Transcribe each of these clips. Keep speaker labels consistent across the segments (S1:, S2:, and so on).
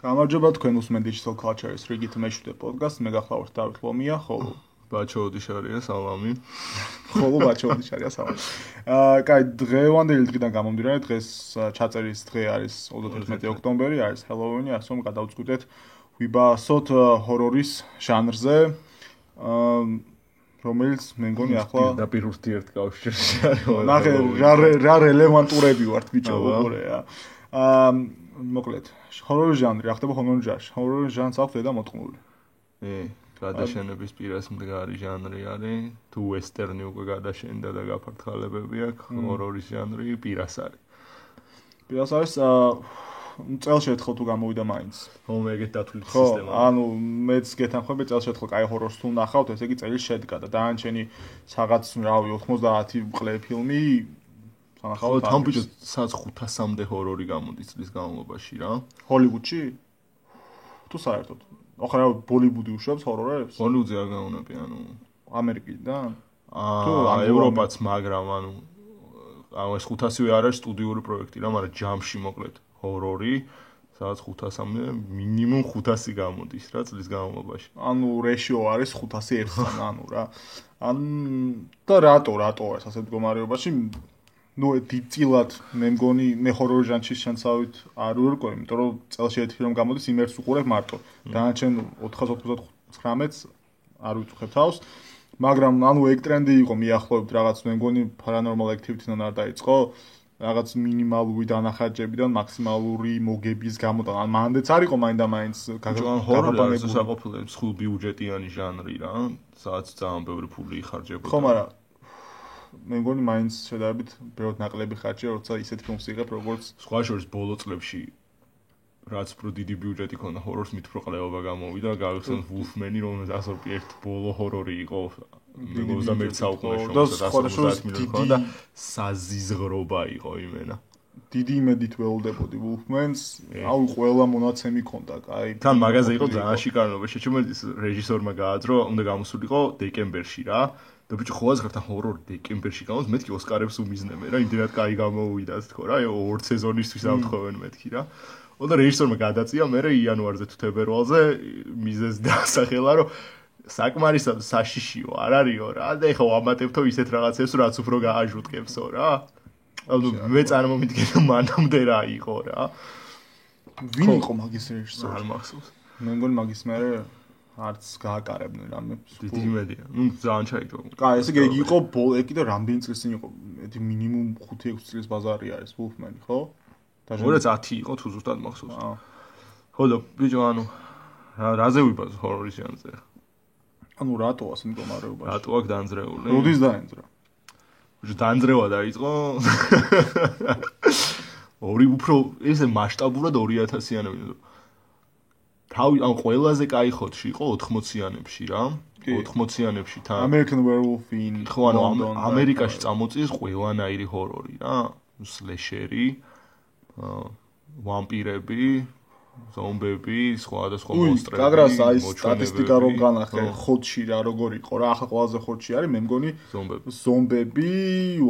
S1: გამარჯობა თქვენ უსმენთ Digital Culture-ის რიგით მე-7 პოდკასტს, მე გახლავართ დავით ლომია, ხოლო
S2: ბაჩო ოდიშარია, სალამი.
S1: ხოლო ბაჩო ოდიშარია, სალამი. კაი, დღევანდელი დღიდან გამომდინარე, დღეს ჩაწერის დღე არის 31 ოქტომბერი, არის Halloween-ი, ასე რომ გადავწყვიტეთ ვიბასოთ ჰორორის ჟანრზე. რომელიც მე მგონი ახლა
S2: დაპირუსტი ერთ კავშირში არის.
S1: ნახე, რა რელევანტურები ვართ ბიჭო, უყურე. მოკლედ, ჰორორი ჟანრი, ახდება ჰორორი ჟანრი. ჰორორი ჟანრს აქვს და მოწყმული.
S2: გადაშენების პირას მდგარი ჟანრი არის. თუ ვესტერნი უკვე გადაშენდა და გაფართხალებები აქვს, ჰორორის ჟანრი პირას არის.
S1: პირას არის წელს ერთხელ თუ გამოვიდა მაინც.
S2: ხო, მე ეგეთ დათვლით სისტემა.
S1: ანუ მეც გეთანხმები წელს ერთხელ კაი ჰორორს თუ ნახავთ, ესე იგი წელი შედგა და დანარჩენი რაღაც, რავი, 90 მყლე ფილმი
S2: სანახავთ. თან ბიჭო, სადაც 500-მდე ჰორორი გამოდის წლის განმავლობაში რა.
S1: ჰოლივუდში? თუ საერთოდ? ახლა რა ბოლივუდი უშვებს ჰორორებს?
S2: ბოლივუდზე არ გაუნები, ანუ
S1: ამერიკიდან?
S2: თუ ევროპაც, მაგრამ ანუ ეს 500-ი არ არის სტუდიური პროექტი რა, მაგრამ ჯამში მოკლედ ჰორორი, სადაც 500-მდე მინიმუმ 500 გამოდის რა წლის განმავლობაში.
S1: ანუ რეშიო არის 500-1-თან, ანუ რა. და რატო არის ასეთ მდგომარეობაში? ნუ დიდწილად მე მგონი მე ჰორორ ჟანრში შანსავით არ ვერკვე, იმიტომ რომ წელში ერთი რომ გამოდის იმერს უყურებ მარტო. დანარჩენ 499-ს არ ვიწუხებ თავს. მაგრამ ანუ ეგ ტრენდი იყო მიახლოებით რაღაც მე მგონი Paranormal Activity-დან არ დაიწყო. რაღაც მინიმალური დანახარჯებიდან მაქსიმალური მოგების გამოტანა. ან მანდეც არ იყო მაინდა-მაინც
S2: გაგაბანებული საკოფლე სრულბიუჯეტიანი ჟანრი რა, სადაც ძალიან ბევრი ფული იხარჯებოდა.
S1: ხო, მაგრამ მე მგონი მაინც შედარებით ბევრად ნაკლები ხარჯია, როცა ისეთ ფილმს იღებ, როგორც
S2: სხვა შორის ბოლო წლებში რაც უფრო დიდი ბიუჯეტი ქონდა ჰორორს მით უფრო ყლეობა გამოვიდა, გავიხსენოთ Wolfman-ი, რომელიც ასორტი ერთ ბოლო ჰორორი იყო 21 საუკუნეში, რომელიც 150 მილიონი ქონდა და საზიზღრობა იყო იმენა.
S1: დიდი იმედით ველოდებოდი Wolfman-ს, აუ ყველა მონაცემი ქონდა, კაი.
S2: თან მაგაზე იყო ძალიან შიკარნობა, შეჩემელის რეჟისორმა გააძრო, უნდა გამოსულიყო დეკემბერში რა. და ბიჭო ხო აზრთა ჰორორი დეკემბერში გამოდის, მეთქი ოსკარებს უმიზნებენ რა, იმდენად კაი გამოვიდა თქო რა, ორ სეზონისთვის ავთხოვენ მეთქი რა. და რეჟისორმა გადაწია, მე იანვარზე თუ თებერვალზე მიზეზი დაასახელა, რომ საკმარისად საშიშიო არ არისო რა, და ეხლა ვამატებთო ისეთ რაღაცებს, რაც უფრო გააჟუტკებსო რა. ანუ მე წარმომიდგენ მანამდე რა იყო რა.
S1: ვინ იყო მაგის რეჟისორი?
S2: არ მახსოვს.
S1: მე მგონი მაგის მერე არც გააკარებდნენ რამე.
S2: დიდი იმედია. ნუ ძალიან ჩაიჭო.
S1: კაი, ესე იგი იყო ეგ კიდე რამდენი წლის წინ იყო? მეტი მინიმუმ 5-6 წლის ბაზარი არის Wolfman-ი, ხო?
S2: 2010 იყო თუ ზუსტად მახსოვს. ხო და ბიჭო, ანუ რაზე ვიბაზო ჰორორის ჟანრზე?
S1: ანუ რატო ასე მდგომარეობაში?
S2: რატო აქ დაანძრეული?
S1: როდის დაენძრა?
S2: ბიჭო, დაანძრევა დაიწყო. ორი უფრო ესე მასშტაბურად 2000-იანებში. თავი ან ყველაზე კაი ხოთში იყო 80-იანებში რა. 80-იანებში თან
S1: American Werewolf in
S2: ხო, ანუ ამერიკაში წამოწიეს ყველანაირი ჰორორი რა. სლეშერი, ვამპირები, ზომბები, სხვადასხვა მონსტრები.
S1: კაგრას აი სტატისტიკა რომ განახე ხოთში რა როგორ იყო რა, ახლა ყველაზე ხოთში არის მე მგონი ზომბები,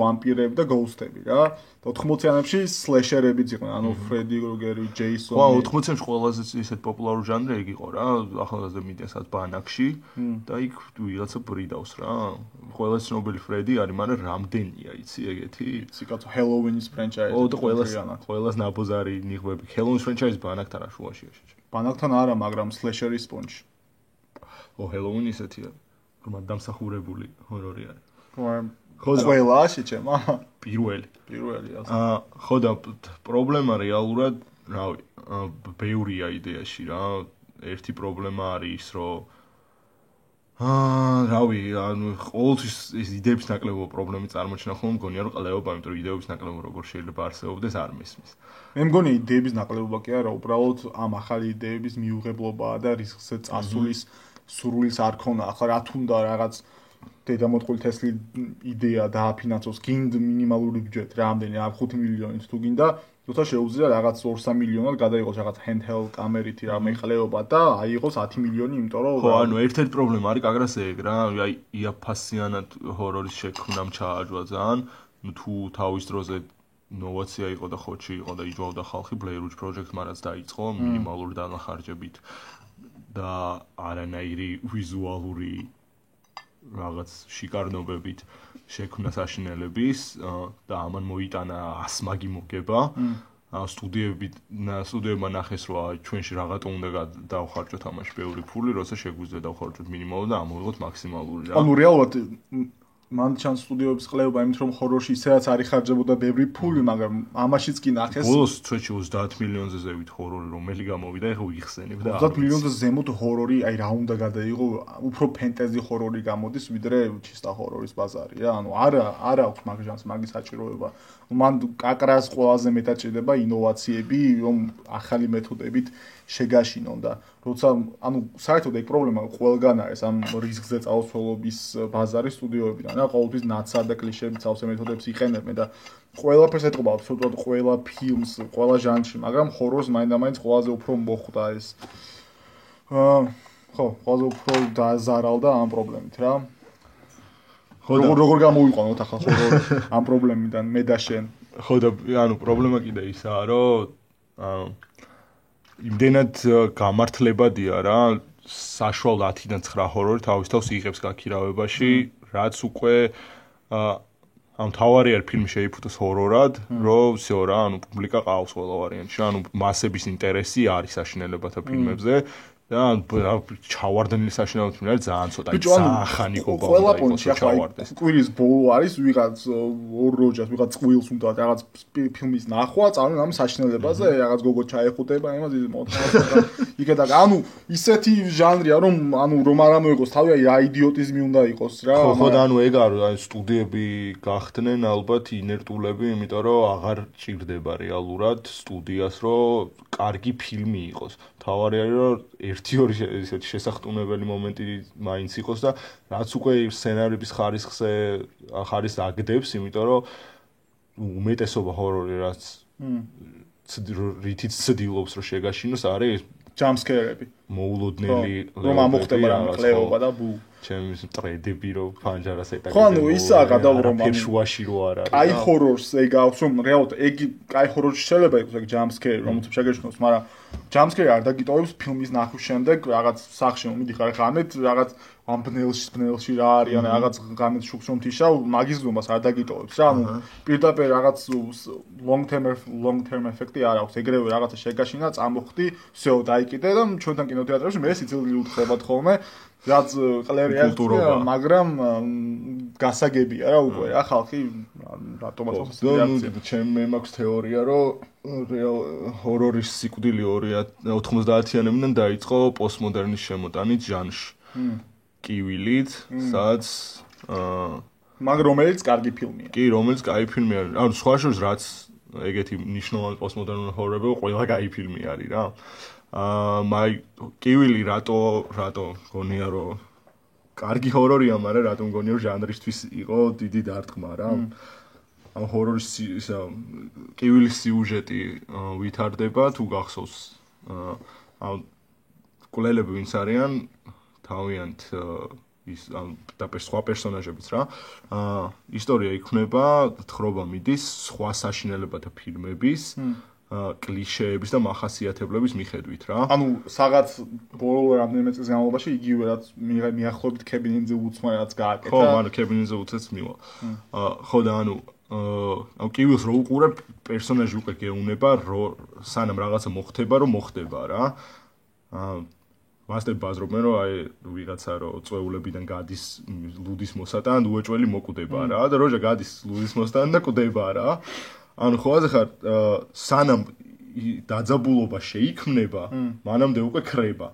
S1: ვამპირები და გოუსტები რა. 80-იანებში სლეშერებიც იყვნენ, ანუ ფრედი კრუგერი, ჯეისონი.
S2: ხო, 80-იანებში ყველაზე ისეთ პოპულარული ჟანრი ეგ იყო რა, ახალგაზრდა მიდიასაც ბანაკში და იქ ვიღაცა ბრიდავს რა. ყველა ცნობილი ფრედი არის, მაგრამ რამდენია იცი ეგეთი?
S1: იცი კაცო, Halloween-ის ფრენჩაიზი.
S2: ო და ყველას ნაბოზარი ნიღბები. Halloween-ის ფრენჩაიზი ბანაკთან რა შუაშია შეჭ.
S1: ბანაკთან არა, მაგრამ სლეშერის სპონჯი.
S2: ო, Halloween ისეთია, რომ დამსახურებული ჰორორი არის.
S1: ხო, ყველა შეჭემა?
S2: პირველი
S1: ასე.
S2: ხო და პრობლემა რეალურად, რავი, ბევრია იდეაში რა. ერთი პრობლემა არის ის, რომ რავი, ანუ ყოველთვის ეს იდეების ნაკლებობა პრობლემი წარმოჩნდა ხოლმე, მგონია რომ ყლეობა, იმიტომ რომ იდეების ნაკლებობა როგორ შეიძლება არსებობდეს არ მესმის.
S1: მე მგონი იდეების ნაკლებობა კი არა, უბრალოდ ამ ახალი იდეების მიუღებლობაა და რისკზე წასulis სურვილს არ ქონა. ახლა რა თუნდა რაღაც დედამოტყული თესლი იდეა დააფინანსოს, გინდ მინიმალური ბიუჯეტი, რამდენი 5 მილიონით თუ გინდა, თუმცა შეუძლია რაღაც 2-3 მილიონად გადაიღოს რაღაც handheld კამერითი რა მეყლეობა და აიღოს 10 მილიონი, იმიტომ რომ
S2: ხო, ანუ ერთ-ერთი პრობლემა არის კაგრას ეგ რა, აი იაფასიანად ჰორორის შექმნამ ჩააჯვა ძალიან, თუ თავის დროზე ინოვაცია იყო და ხოჩი იყო და იჯვალდა ხალხი Blair Witch Project-მა რაც დაიწყო მინიმალური დანახარჯებით და არანაირი ვიზუალური რაღაც შიკარნობებით შექმნა საშინელების და ამან მოიტანა 100 მაგი მოგება სტუდიებმა ნახეს რომ ჩვენში რაღაცა უნდა დავხარჯოთ ამაში ბევრი ფული, როცა შეგვიძლია დავხარჯოთ მინიმალური და ამოვიღოთ მაქსიმალური რა.
S1: ანუ რეალურად მან ჩანს სტუდიოების ყლეობა იმით რომ ჰორორში ისედაც არის ხარჯებოდა ბევრი ფული, მაგრამ ამაშიც კი ნახეს.
S2: ბოლოს წუთში 30 მილიონზე ზევით ჰორორი რომელი გამოვიდა, ეხლა ვიხსენებ და
S1: 30 მილიონზე ზემოთ ჰორორი, აი რა უნდა გადაიღო, უფრო ფენტეზი ჰორორი გამოდის, ვიდრე ჩისტა ჰორორის ბაზარი რა. ანუ არა აქვს მაგ ჟანრს მაგის საჭიროება. მან კაკრას ყველაზე მეტად ჭირდება ინოვაციები, რომ ახალი მეთოდებით შეგაშინონ და როცა ანუ საერთოდ ეგ პრობლემა ყველგან არის ამ რისკზე წაუცველობის ბაზარი სტუდიოებიდან რა ყოველთვის ნაცარ და კლიშეებით წავსე მეთოდებს იყენებენ და ყველაფერს ეტყობა აბსოლუტურად ყველა ფილმს, ყველა ჟანრში, მაგრამ ჰორორს მაინდა-მაინც ყველაზე უფრო მოხვდა ეს ხო, ყველაზე უფრო დაზარალდა ამ პრობლემით რა. როგორ გამოვიყვანოთ ახლა ჰორორი ამ პრობლემიდან მე და შენ.
S2: ხო და ანუ პრობლემა კიდე ისაა, რომ იმდენად გამართლებადია რა, საშუალო 10-დან 9 ჰორორი თავის თავს იღებს გაქირავებაში, რაც უკვე ამ თავარი არ ფილმი შეიფუთოს ჰორორად, რომ всё რა, ანუ პუბლიკა ყავს ყველა ვარიანტში, ანუ მასების ინტერესი არის საშინელებათა ფილმებზე. და ჩავარდნილი საშინაო ფილმი არის ძალიან ცოტა, ახანი გობა
S1: ყველა პონჩი ახლა კვირის ბოლო არის ვიღაც ორ როჯას ვიღაც წყვილს უნდა რაღაც ფილმის ნახვა, წავენ ამ საშინელებაზე, რაღაც გოგო ჩაეხუტება, იმას მოთხოვნა. იქედა ანუ ისეთი ჟანრია, რომ ანუ რომ არ ამოიღოს თავი, აი რა იდიოტიზმი უნდა იყოს რა.
S2: ხო და ანუ ეგ არის, აი სტუდიები გახდნენ ალბათ ინერტულები, იმიტომ რომ აღარ ჭირდება რეალურად სტუდიას, რომ კარგი ფილმი იყოს. თავარი არის რომ 1-2 ესეთი შესახტუნებელი მომენტი მაინც იყოს და რაც უკვე სცენარების ხარისხს აგდებს, იმიტომ რომ უმეტესობა ჰორორი რაც რითიც ცდილობს რომ შეგაშინოს არის
S1: ჯამსკერები.
S2: მოულოდნელი
S1: რომ ამოხდება რა ყლეობა და ბუ
S2: ჩემს ტრედები რომ ფანჯარას ეტაკი.
S1: ხო ანუ ისაა გადავრომა
S2: ფერშუაში რო არ არის.
S1: კაი ჰორორს ეგ აქვს რომ რეალურად ეგ კაი ჰორორში შეიძლება იყოს ეგ ჯამსკერი რომელიც შეგეშნოს, მაგრამ ჯამსკერი არ დაგიტოვებს ფილმის ნახვის შემდეგ რაღაც სახში მომიდიხარ ღამეთ რაღაც ამ ბნელში რა არის ან რაღაც ღამეთ შუქს რომ თიშავ მაგის გზომას არ დაგიტოვებს რა. ანუ პირდაპირ რაღაც long term ეფექტი არ აქვს. ეგრევე რაღაცა შეგაშინა, წამოხდი, всё დაიკიდე და ჩვენთან კინოთეატრებში მე სიცილილი უთხებათ ხოლმე. რაც ყლერია, მაგრამ გასაგებია რა უკვე რა ხალხი რატომაც ახლა რეაქცია.
S2: ჩემ მაქვს თეორია, რომ ჰორორის სიკვდილი 90-იანებიდან დაიწყო პოსტმოდერნის შემოტანით ჟანრში. კივილით, სადაც
S1: მაგრამ რომელიც კარგი ფილმია.
S2: კი, რომელიც კაი ფილმი არის. ანუ სხვა შორის რაც ეგეთი მნიშვნელოვანი პოსტმოდერნული ჰორორები ყველა კაი ფილმი არის რა. მაი კივილი რატო გონია რომ კარგი ჰორორია, მაგრამ რატომ გონია რომ ჟანრისთვის იყო დიდი დარტყმა რა. ამ ჰორორის ისა კივილის სიუჟეტი ვითარდება თუ გახსოვს ამ კვლელები ვინც არიან თავიანთ ის და სხვა პერსონაჟებიც რა. ისტორია იქმნება, თხრობა მიდის სხვა საშინელებათა ფილმების კლიშეების და მახასიათებლების მიხედვით რა.
S1: ანუ საღაც ბოლო რამდენიმე წლის განმავლობაში იგივე რაც მიახლოებით კებინინზე უცმა რაც გააკეთა.
S2: ხო, მაგრამ კებინინზე უცეც მივა. ხო და ანუ კივილს რო უყურებ, პერსონაჟი უკვე გეუნება, რომ სანამ რაღაცა მოხდება, რომ მოხდება რა. მასტები ბაზრობენ, რომ აი ვიღაცა რომ წვეულებიდან გადის ლუდის მოსატან, უეჭველი მოკვდება რა და როჟა გადის ლუდის მოსატან და კვდება რა. ანუ ხოაზე ხარ სანამ დაძაბულობა შეიქმნება, მანამდე უკვე ქრება.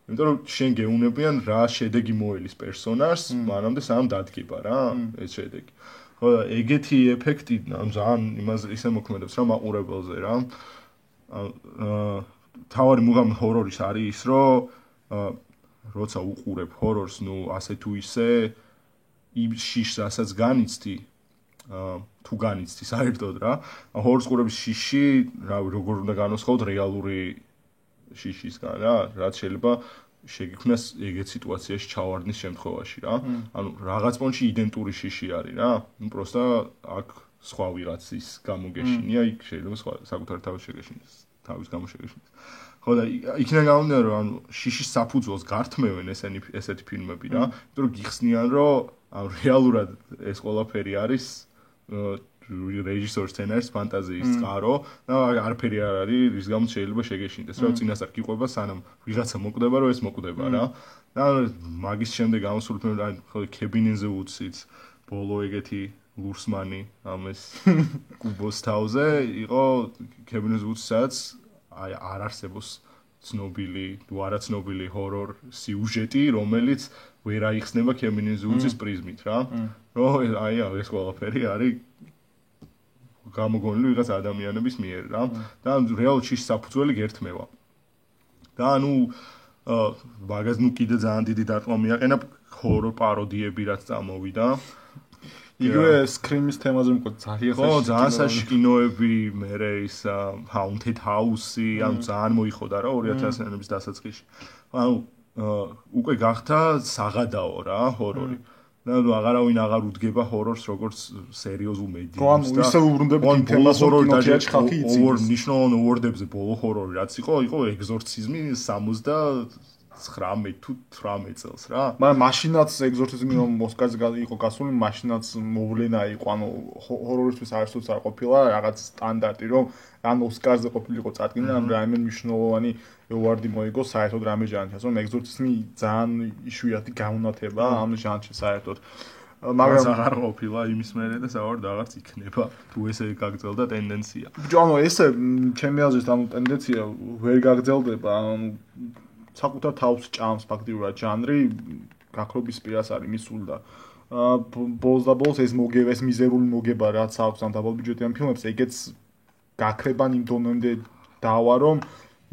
S2: იმიტომ რომ შენ გეუნებიან რა შედეგი მოელის პერსონაჟს, მანამდე სანამ დადგება რა ეს შედეგი. ხო და ეგეთი ეფექტი ძალიან იმაზე ისე მოქმედებს რა მაყურებელზე რა. თავარი მუღამ ჰორორის არის ის, რომ როცა უყურებ ჰორორს, ნუ ასე თუ ისე იმ შიშს რასაც განიცდი თუ განიცდი საერთოდ რა. ჰორორს ყურების შიში, რა როგორ უნდა განვსხვაოთ რეალური შიშისგან რა, რაც შეიძლება შეგიქმნას ეგეთ სიტუაციაში ჩავარდნის შემთხვევაში რა. ანუ რაღაც პონჩი იდენტური შიში არის რა. ნუ პროსტა აქ სხვა ვიღაცის გამოგეშინია, იქ შეიძლება სხვა საკუთარ თავს შეგეშინდეს, თავის გამო შეგეშინდეს. ხო და იქიდან გამომდინარე რომ ანუ შიშის საფუძველს გართმევენ ესეთი ფილმები რა, იმიტომ რომ გიხსნიან რომ რეალურად ეს ყველაფერი არის რეჟისორის სცენარის ფანტაზიის წყარო და არაფერი არ არის რის გამოც შეიძლება შეგეშინდეს რა წინასწარ გიყვება სანამ ვიღაცა მოკვდება რომ ეს მოკვდება რა და მაგის შემდეგ გამოსულით მე ხო კებინინზე უცით ბოლო ეგეთი ლურსმანი ამეს კუბოს თავზე იყო კებინინზე უცით სადაც აი არ არსებობს ცნობილი თუ არაცნობილი ჰორორ სიუჟეტი რომელიც ვერ აიხსნება კებინინზე უცის პრიზმით რა რომ აი ეს ყველაფერი არის გამოგონილი ვიღაც ადამიანების მიერ რა და რეალურად შიშის საფუძველი გერთმევა და ანუ მაგას ნუ კიდე ძალიან დიდი დარტყმა მიაყენა ჰორორ პაროდიები რაც წამოვიდა
S1: იგივე სკრიმის თემაზე მყოთ ძალიან
S2: ხო ძალიან საშიში კინოები მერე ის Haunted House-ი ანუ ძალიან მოიხოდა რა 2000-იანების დასაწყისში ანუ უკვე გახდა საღადაო რა ჰორორი და აღარავინ აღარ უდგება ჰორორს როგორც სერიოზულ მედიუმს და
S1: ანუ ისე უბრუნდები თემას რომ კინოთეატრში ხალხი იცის
S2: ორ ნიშნულოვან უორდებზე ბოლო ჰორორი რაც იყო ეგზორციზმი 79 თუ 18 წელს რა
S1: მაგრამ მაშინაც ეგზორციზმი რომ ოსკარზე იყო გასული მაშინაც მოვლენა იყო ანუ ჰორორისთვის არასდროს არ ყოფილა რაღაც სტანდარტი რომ ან ოსკარზე ყოფილიყო წარდგენა ან რაიმე მნიშვნელოვანი ევარდი მოიგო საერთოდ რამე ჟანრში რომ ეგზორციზმი ძალიან იშვიათი გამონათება ამ ჟანრში საერთოდ
S2: მაგრამ აღარ ყოფილა იმის მერე და საერთოდ აღარც იქნება თუ ესე გაგრძელდა ტენდენცია
S1: ბიჭო ანუ ესე ჩემი აზრით ანუ ტენდენცია ვერ გაგრძელდება ანუ საკუთარ თავს ჭამს ფაქტიურად ჟანრი გაქრობის პირას არის მისული და ბოლოს და ბოლოს ეს მოგება ეს მიზერული მოგება რაც აქვს ამ დაბალბიუჯეტიან ფილმებს ეგეც გაქრებან იმ დონემდე დავა რომ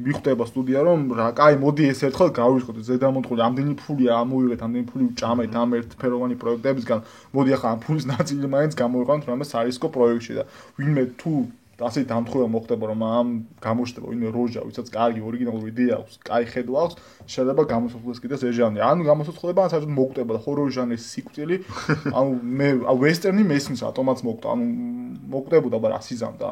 S1: მიხვდება სტუდია რომ რა კაი მოდი ეს ერთხელ გავიშკოთ ზედამონტყული ამდენი ფული ამოვიღეთ ამდენი ფული ვჭამეთ ამ ერთფეროვანი პროექტებისგან მოდი ახლა ამ ფულის ნაწილი მაინც გამოვიყავთ რამე სარისკო პროექტში და ვინმე თუ ასე დამთხევა მოხდება რომ ამ გამოჩნდება ვინმე როჟა ვისაც კარგი ორიგინალური იდეა აქვს კაი ხედვა აქვს შეიძლება გამოსახულოს კიდეს ეს ჟანრი ანუ გამოსახულება ან საერთოდ მოკვდება და ჰორორ ჟანრის სიკვდილი ანუ მე ვესტერნი მესმის ავტომატს მოკვდა ანუ მოკვდებოდა და რა სიზამდა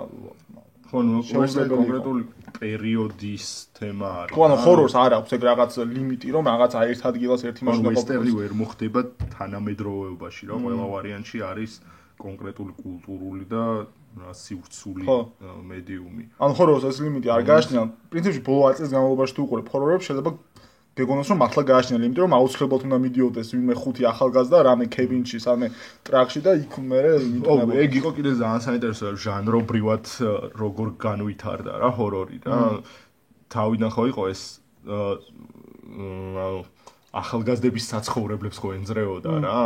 S2: ხო ნუ კონკრეტული პერიოდის თემა არის
S1: ხო ანუ ჰორორს არ აქვს ეგ რაღაც ლიმიტი რომ რაღაც ერთ ადგილას ერთი მაშინა
S2: ვესტერნი ვერ მოხდება თანამედროვეობაში რა ყველა ვარიანტში არის კონკრეტული კულტურული და სივრცული მედიუმი.
S1: ანუ ჰორორს ეს ლიმიტი არ გააჩნია. პრინციპში ბოლო 10 წლის განმავლობაში თუ უყურებ ჰორორებს, შეიძლება გეგონოს რომ მართლა გააჩნია ლიმიტი, რომ აუცილებლად უნდა მიდიოდეს ვინმე ხუთი ახალგაზრდა რამე კებინში, სამე ტრაქში და იქ მერე
S2: ეგ იყო კიდე ძალიან საინტერესო ჟანრობრივად როგორ განვითარდა რა ჰორორი და თავიდან ხო იყო ეს ახალგაზრდების საცხოვრებლებს ხო ენძრეოდა რა.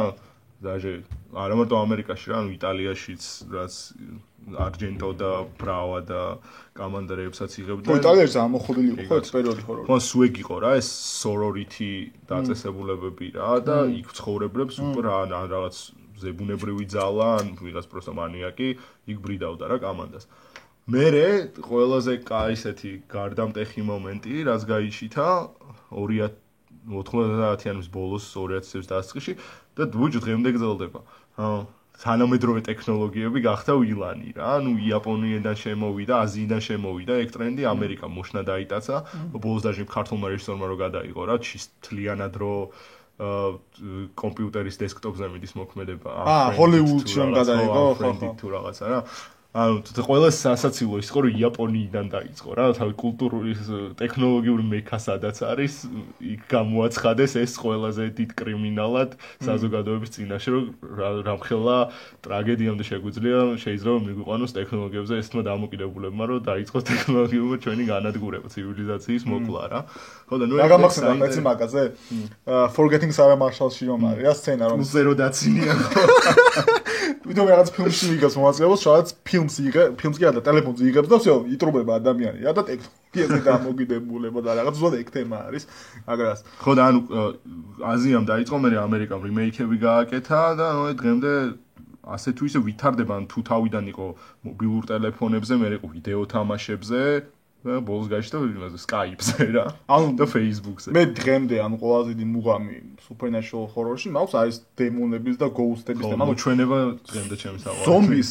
S2: даже არა მარტო ამერიკაში რა, ანუ იტალიაშიც რაც არჯენტო და ბრავა და კამანდერებსაც იღებდა.
S1: იტალიაში ამოხობილი იყო ხო ეს პერიოდი ჰორორი.
S2: ხო სუეგი იყო რა, ეს sorority დაწესებულებები რა და იქ ცხოვრებლებს უკვე რაღაც ზებუნებრივი ძალა, ან ვიღაც პროსტო მანიაკი იქ ბრიდავდა რა კამანდას. მერე ყველაზე ისეთი გარდამტეხი მომენტი, რაც გაიჩითა 90-იანების ბოლოს 2000-ების დასაწყისში და ბუჯი დღემდე გრძელდება. თანამედროვე ტექნოლოგიები გახდა ვილანი რა. ანუ იაპონიიდან შემოვიდა, აზიიდან შემოვიდა ეგ ტრენდი ამერიკა მოშნა დაიტაცა. ბოლოს დაჟე ქართულმა რეჟისორმა რო გადაიღო რა, თლიანად რო კომპიუტერის დესკტოპზე მიდის მოქმედება.
S1: ჰოლივუდში რომ გადაიღო,
S2: ხო, თუ რაღაცა რა. ანუ ყველა სასაცილო ის იყო რომ იაპონიიდან დაიწყო რა თავი კულტურული ტექნოლოგიური მექა სადაც არის იქ გამოაცხადეს ეს ყველაზე დიდ კრიმინალად საზოგადოების წინაშე რომ რამხელა ტრაგედიამდე შეგვიძლია შეიძლება მიგვიყვანოს ტექნოლოგიებზე ესთმა დამოკიდებულებმა რომ დაიწყოს ტექნოლოგიურმა ჩვენი განადგურება ცივილიზაციის მოკლა რა ხო და ნუ
S1: რა გამახსენდა ეს მაგაზე Forgetting Sarah Marshall-ში რომ არის რა სცენა რომ
S2: ზერო დაცინია
S1: ვიდეო რაღაც ფილმში იგებს მომაწყებელს სადაც ფილმს კი არა და ტელეფონზე იგებს და всё იტრუბება ადამიანი რა და ტექნოლოგიაზე დამოკიდებულება და რაღაც ზოგადად ეგ თემა არის აგრას
S2: ხო და ანუ აზიამ დაიწყო მე ამერიკამ რიმეიქები გააკეთა და დღემდე ასე თუ ისე ვითარდება თუ თავიდან იყო მობილურ ტელეფონებზე მე იყო ვიდეო თამაშებზე და ბოლოს გაიშთა იმაზე Skype-ზე რა. და Facebook-ზე.
S1: მე დღემდე ყველაზე დიდი მუღამი supernatural horror-ში მაქვს არის დემონების და ghost-ების თემა.
S2: ჩვენება დღემდე ჩემს საყვარელია.
S1: ზომბის,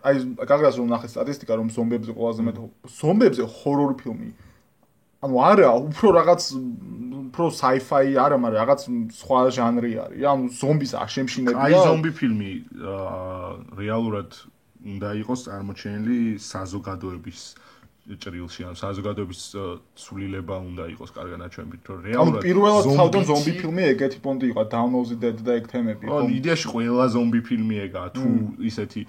S1: აი გაგრას რომ ნახე სტატისტიკა რომ ზომბებზე ყველაზე მეტ ზომბებზე horror ფილმი. არა, უფრო რაღაც უფრო sci-fi არა, მაგრამ რაღაც სხვა ჟანრი არის. ზომბის არ შემშინებია.
S2: აი ზომბი ფილმი რეალურად უნდა იყოს წარმოჩენილი საზოგადოების ჭრილში, საზოგადოების ცვლილება უნდა იყოს კარგად აჩვენებით, რომ რეალურად
S1: პირველად თავდან ზომბი ფილმი ეგეთი პონტი იყო, Dawn of the Dead და ეგ თემები.
S2: იდეაში ყველა ზომბი ფილმი ეგაა, თუ ისეთი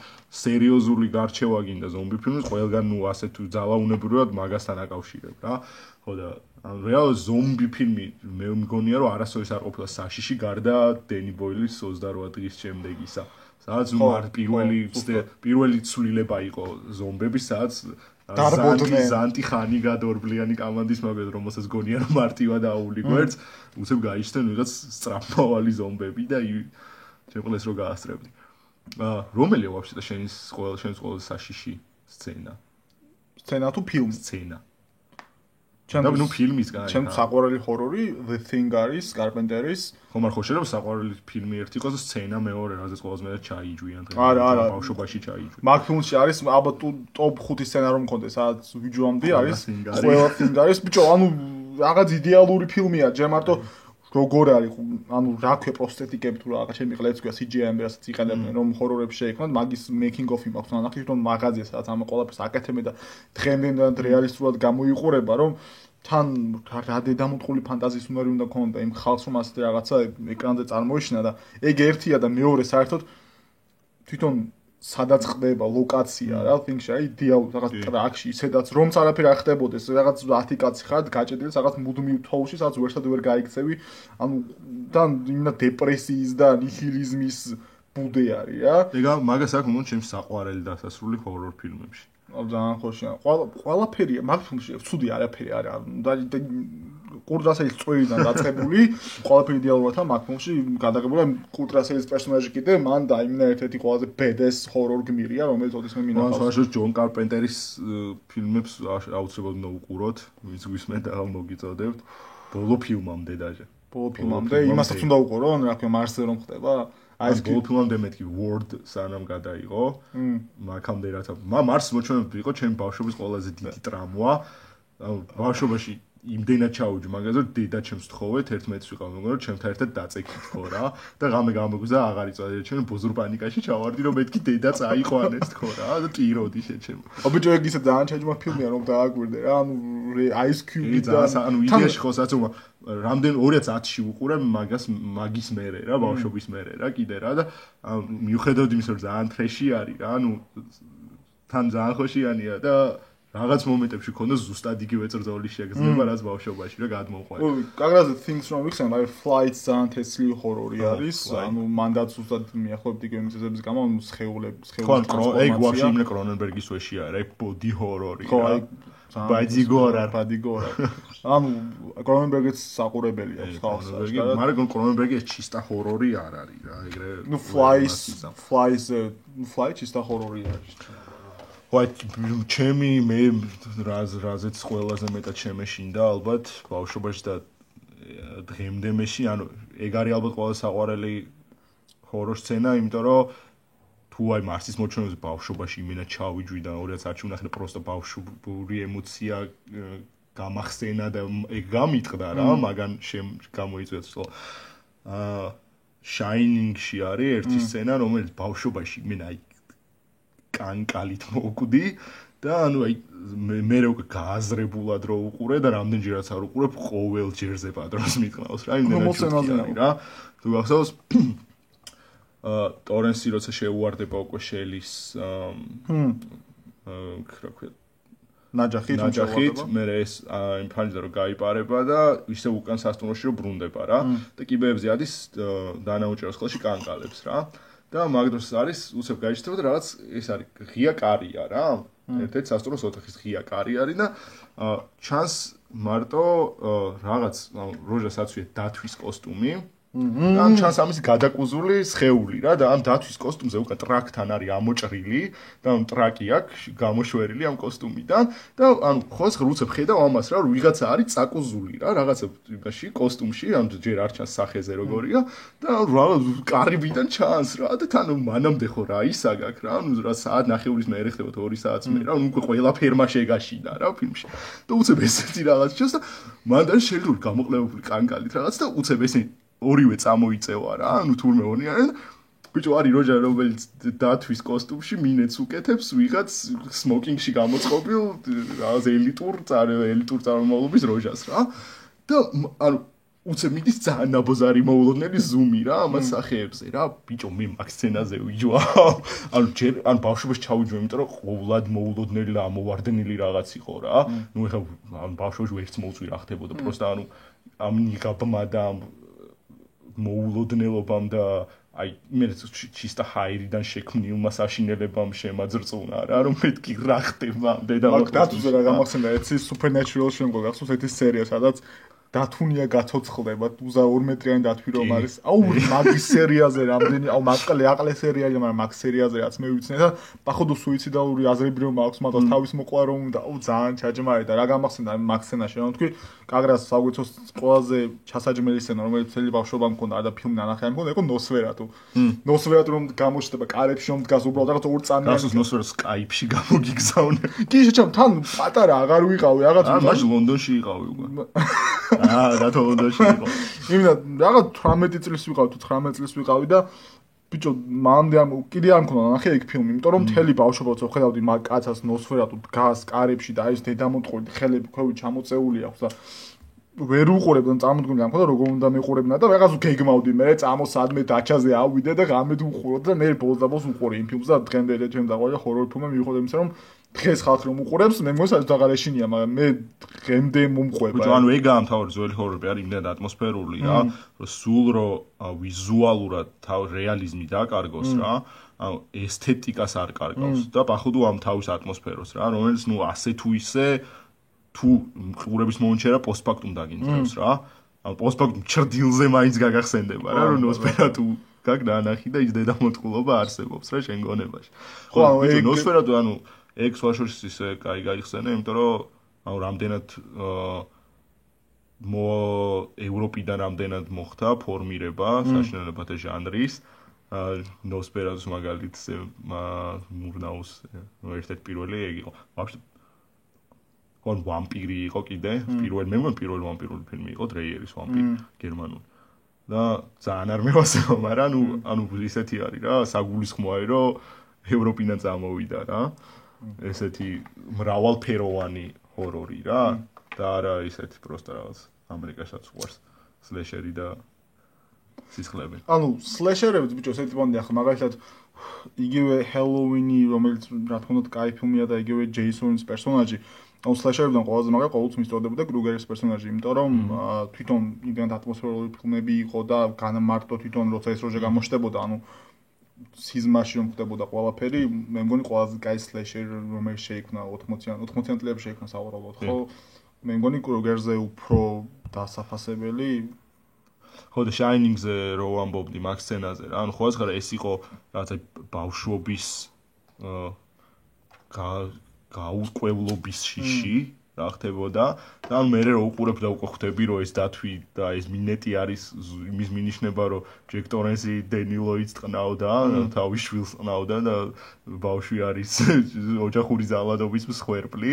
S2: სერიოზული გარჩევა გინდა ზომბი ფილმის, ყველგან ასე თუ ძალაუნებრივად მაგასთან აკავშირებ რა. ხო და რეალურად ზომბი ფილმი მე მგონია რომ არასოდეს არ ყოფილა საშიში გარდა დენი ბოილის 28 დღის შემდეგისა. სადაც პირველი ცვლილება იყო ზომბების, სადაც ზანტი ხანი გადორბლიანი კამანდის მაგას რომელსაც გონია რომ მარტივად აული გვერდს, უცებ გაიშთენ ვიღაც სწრაფმავალი ზომბები და შეყოლეს რო გაასწრებდი. რომელია ვაფშე შენს ყველა საშიში სცენა?
S1: სცენა თუ ფილმი?
S2: სცენა.
S1: და
S2: ნუ ფილმისგან.
S1: ჩემს საყვარელი ჰორორი The Thing არის, Carpenter-ის.
S2: ხომ არ ხოშერებ საყვარელი ფილმი ერთი იყოს და სცენა მეორე, რაზეც ყველაზე მეტად ჩაიჯვიან დღეს.
S1: არა.
S2: ბავშვობაში ჩაიჯვიან.
S1: მაგ ფილმში არის ალბათ top 5 სცენა რომ მქონდეს, სადაც ვიჯვამდი არის. ყველა Thing არის. ბიჭო, რაღაც იდეალური ფილმია, ჯერ მარტო როგორ არის, რა ქვია პროსთეტიკები თუ რაღაც ჩემი ყლებს ქვია CGI-ები რასაც იყენებენ რომ ჰორორებს შეექმნათ, მაგის making of-ი მაქვს ნახე რომ მაღაზია სადაც ამ ყველაფერს აკეთებენ და დღემდე რეალისტურად გამოიყურება რომ თან რა დედამოწყული ფანტაზიის უნარი უნდა ქონოდა იმ ხალხს რომ ასეთი რაღაცა ეკრანზე წარმოეშინა და ეგ ერთია და მეორე საერთოდ თვითონ სადაც ხდება ლოკაცია რა თინგში აი იდეალურ რაღაც ტრაქში ისედაც რომ არაფერი არ ხდებოდეს რაღაც 10 კაცი ხარ გაჭედილი რაღაც მუდმივ თოვლში სადაც ვერცად ვერ გაიქცევი და იმნა დეპრესიის და ნიჰილიზმის ბუდე არის რა
S2: ეგა მაგას აქვს მონ ჩემს საყვარელი დასასრული ჰორორ ფილმებში
S1: ძალიან ხოშია ყველაფერია მაგ ფილმში ცუდი არაფერი არა და კურტრასელის წვერიდან დაწყებული ყველაფერი იდეალურადაა მაგ ფილმში გადაღებულია კურტრასელის პერსონაჟი კიდე მან დაიმნა ერთ-ერთი ყველაზე ბედეს ჰორორ გმირია რომელიც ოდესმე მინახავს
S2: მან ჯონ კარპენტერის ფილმებს აუცილებლად უნდა უყუროთ ვინც გვისმენთ და მოგიწოდებთ ბოლო ფილმამდე დაჟე
S1: ბოლო ფილმამდე იმასაც უნდა უყურონ რა ქვია მარსზე რომ ხდება
S2: აი ეს ბოლო ფილმამდე მეთქი Word სანამ გადაიღო მაგამდე რათა მარსს მოჩვენებდი იყო ჩემი ბავშვობის ყველაზე დიდი ტრამვა ბავშვობაში იმდენად ჩაუჯი მაგაზე რომ დედა ჩემს თხოვეთ 11-ს ვიყავ მეგონა რომ ჩემთან ერთად დაწეკით ხო რა და ღამე გამოგვიზა აღარ იწვია ჩემ ბოზურ პანიკაში ჩავარდი რომ მეთქი დედა წაიყვანეს ხო რა და ტიროდი შეჩემ
S1: აბიჯო ეგ ისე ძალიან ჩაჯმა ფილმია რომ დააგვირდე რა ანუ Ice Cube და
S2: ანუ იდეაში ხო საწუმა რამდენ 2010-ში უყურე მაგის მერე რა ბავშვობის მერე რა კიდე რა და მიუხედავად იმისა რომ ძალიან ტრეში არის რა ანუ თან ძალიან ხოშიანია და რაღაც მომენტებში ქონდა ზუსტად იგივე წრძოლის შეგრძნება რაც ბავშვობაში რა გადმოყვარე.
S1: კაგრაზე things რომ ვიხსენ, აი flights ძალიან თესლი ჰორორი არის, ანუ მანდაც ზუსტად მიახლოვებთ იგივე მიზეზების გამო, ანუ სხეულების
S2: ეგ ვაფშე იმ კრონენბერგის ვეში არა, ეგ body horror-ი რა. ბადიგორა.
S1: ანუ კრონენბერგის საყურებელია ხალხს.
S2: მაგრამ კრონენბერგი ეს ჩისტა ჰორორი არ არის რა, ეგრე.
S1: ნუ flies ჩისტა ჰორორი არის.
S2: ჩემი მე რაზეც ყველაზე მეტად შემეშინდა ალბათ ბავშვობაში და დღემდე მეში ანუ ეგ არის ალბათ ყველაზე საყვარელი ჰორორ სცენა იმიტომ რომ თუ აი მარსის მოჩვენებაზე ბავშვობაში იმენა ჩავიჯვი და 2010-ში ვნახე პროსტო ბავშვური ემოცია გამახსენა და ეგ გამიტყდა რა მაგან გამოიწვია ხო Shining-ში არის ერთი სცენა რომელიც ბავშვობაში იმენა აი კანკალით მოვკვდი და ანუ აი მე რო გააზრებულად რო უყურე და რამდენჯერაც არ უყურებ ყოველ ჯერზე პატრონს მიტყნავს რა იმდენად რა თუ გახსოვს ტორენსი როცა შეუვარდება უკვე შელის რა ქვია ნაჯახით მე ეს იმ ფანჯზე რო გაიპარება და ისე უკან სასტუმროში რო ბრუნდება რა და კიბეებზე ადის დანაუჭეროს ხელში კანკალებს რა და მაგდროს არის უცებ გაიჩნდება და რაღაც ეს არის ღია კარია რა ერთ-ერთი სასტუმროს ოთახის ღია კარი არის და ჩანს მარტო რაღაც როჟას აცვია დათვის კოსტუმი ამ ჩანს ამის გადაკუზული სხეული რა და ამ დათვის კოსტუმზე უკვე ტრაკთან არის ამოჭრილი და ამ ტრაკი აქვს გამოშვერილი ამ კოსტუმიდან და ანუ ხოს რუცებ ხედავ ამას რა რომ ვიღაცა არის წაკუზული რა რაღაცა იმაში კოსტუმში ამ ჯერ არ ჩანს სახეზე როგორია და რა კარიბიდან ჩანს რა და თან მანამდე ხო რა ისაგაკ რა ანუ რა საათ ნახევრის მერე ხდებოდა 2 საათს მე რა უკვე ყველა ფერმა შეგაშინა რა ფილმში და უცებ ესეთი რაღაც ჩანს და მანდ შეიძლება გამოკლებული კანკალით რაღაც და უცებ ესე ორივე წამოიწევა რა, ანუ თურმე ორნიან. ბიჭო არის როჯერ რომელიც დათვის კოსტუმში მინეც უკეთებს, ვიღაც სმოკინგში გამოწყობილ რაღაც ელიტურ წარმომავლობის როჟას რა. და ანუ უცებ მიდის ძალიან ნაბოზარი მოულოდნელი ზუმი რა ამ სახეებზე რა. ბიჭო მე მაგ სცენაზე ვიჯვა. ანუ ჯერ ან ბავშვებს ჩავიჯვე, იმიტომ რომ ყოვლად მოულოდნელი და ამოვარდნილი რაღაც იყო რა. ნუ ეხლა ან ბავშვებს ვერც მოუწვი რა ხდებოდა, პროსტა ანუ ამ ნიგაბმა და მოულოდნელობამ და აი მე ჩისტა ჰაირიდან შექმნილმა საშინელებამ შემაძრწუნა რა რომ მეთქი რა ხდება დედა
S1: მაგ დათვზე რა გამახსენდა ეცი Supernatural-ში მგონი გახსოვს ერთი სერია სადაც დათუნია გაცოცხლდება 2 მეტრიანი დათვი რომ არის აუ მაგის სერიაზე რამდენი აუ მაყლე სერიალია მაგრამ მაგ სერიაზე რაც მე ვიცნე და პაходу სუიციდალური აზრები რომ აქვს მაგას თავის მოყვა რომ და აუ ძალიან ჩაჯმარი და რა გამახსენდა მაგ სცენაში რომ თქვი კაგრას საგვიცოს ყველაზე ჩასაჯმელი სცენა რომელიც მთელი ბავშვობა მქონდა და ფილმი ნანახი მქონდა იყო ნოსვერატუ რომ გამოჩნდება კარებში რომ დგას უბრალოდ რაღაც ორ წამი
S2: გასოს ნოსვერატუ Skype-ში გამოგიგზავნე
S1: კი შეჭამ თან პატარა აღარ ვიყავი რაღაც
S2: მაგ ლონდონში იყავი უკვე რატო ლონდონში იყო
S1: იმენა რაღაც 18 წლის ვიყავი თუ 19 წლის ვიყავი და ბიჭო მანამდე კიდე არ მქონდა ნახე ეგ ფილმი იმიტომ რომ მთელი ბავშვობაც ხედავდი მაგ კაცას ნოსვერატუ დგას კარებში და ის დედამოტყუილი ხელები ქვევით ჩამოწეული აქვს და ვერ უყურებდა წამოდგული ამ ხო და როგორ უნდა მეყურებინა და რაღაც გეგმავდი მე წამოსადმე დაჩაზე ავიდე და ღამედ უყუროთ და მე ბოლოს და ბოლოს უყურე იმ ფილმს და დღემდე ჩემ დაყოლია ჰორორ ფილმი მივიხოთ იმის რომ დღეს ხალხი რომ უყურებს მე მგონი საერთოდ აღარ ეშინია მაგრამ მე დღემდე მომყვება
S2: ბიჭო ანუ ეგაა მთავარი ძველი ჰორორები არის იმდენად ატმოსფერული რა რომ სულ რომ ვიზუალურად თავ რეალიზმი დაკარგოს რა ანუ ესთეტიკას არ კარგავს და პაходу ამ თავის ატმოსფეროს რა რომელიც ნუ ასე თუ ისე თუ ყურების მომენტში პოსტფაქტუმ დაგინწევს რა ანუ პოსტფაქტუმ ჩრდილზე მაინც გაგახსენდება რა რომ ნოსფერატუ გაგნანახი და ის დედამოტყულობა არსებობს რა შენ გონებაში ხო ბიჭო ნოსფერატუ ანუ ეგ სვაშოშის ისე კაი გაიხსენე იმიტომ რომ ანუ რამდენად ევროპიდან რამდენად მოხდა ფორმირება საშინელებათა ჟანრის ნოსფერატუს მაგალითს მურნაუს ერთ-ერთი პირველი ეგ იყო ვაფშე კონ ვამპირი იყო კიდე პირველი მე მგონი პირველი ვამპირული ფილმი იყო დრეიერის ვამპირი გერმანული და ძალიან არ მევასება მაგრამ ანუ ისეთი არის რა საგულისხმოა რომ ევროპიდან წამოვიდა რა ესეთი მრავალფეროვანი ჰორორი რა და არა ისეთი პროსტა რაღაც ამერიკასაც უყურს სლეშერი და სისხლები
S1: ანუ სლეშერებიც ბიჭო ესეთი პონდი ახლა მაგალითად იგივე ჰელოუინი რომელიც რა თქმა უნდა კაი ფილმია და იგივე ჯეისონის პერსონაჟი ანუ სლეშერებიდან ყველაზე მაგარი ყოველთვის მისწოდებოდა კრუგერის პერსონაჟი იმიტომ რომ თვითონ იმდენად ატმოსფერული ფილმები იყო და განმარტო თვითონ როცა ეს როჟე გამოჩნდებოდა ანუ სიზმაში რომ ხდებოდა ყველაფერი მე მგონი ყველაზე კაი სლეშერი რომელიც შეიქმნა 80-იან წლებში შეიქმნა საუბრობთ ხო მე მგონი კრუგერზე უფრო დასაფასებელი
S2: ხო და შაინინგზე რო ვამბობდი მაგ სცენაზე რა ანუ ხო ახლა ეს იყო რაღაცა ბავშვობის გაურკვევლობის შიში რა ხდებოდა და ანუ მე რო უყურებ და უკვე ხვდები რომ ეს დათვი და ეს მინეტი არის იმის მინიშნება რომ ჯეკ ტორენსი დენილოიც ტყნაოდა თავის შვილს ტყნაოდა და ბავშვი არის ოჯახური ძალადობის მსხვერპლი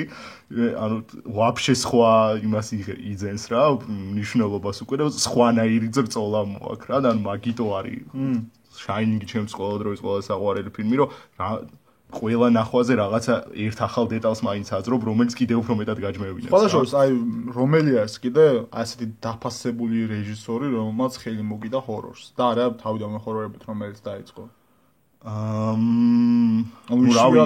S2: ანუ ვაფშე სხვა იმას იძენს რა მნიშვნელობას უკვე და სხვანაირი ზრწოლა მოაქვს რა და ანუ მაგიტო არის შაინინგი ჩემს ყველა დროის ყველა საყვარელი ფილმი რომ ყველა ნახვაზე რაღაცა ერთ ახალ დეტალს მაინც აძრობ, რომელიც კიდევ უფრო მეტად გაჯმევინებს.
S1: სხვადასხვა აი რომელი არის კიდე ასეთი დაფასებული რეჟისორი, რომელმაც ხელი მოგიდა ჰორორს და არა თავიდანვე ჰორორებით რომელიც დაიწყო.
S2: ანუ რავი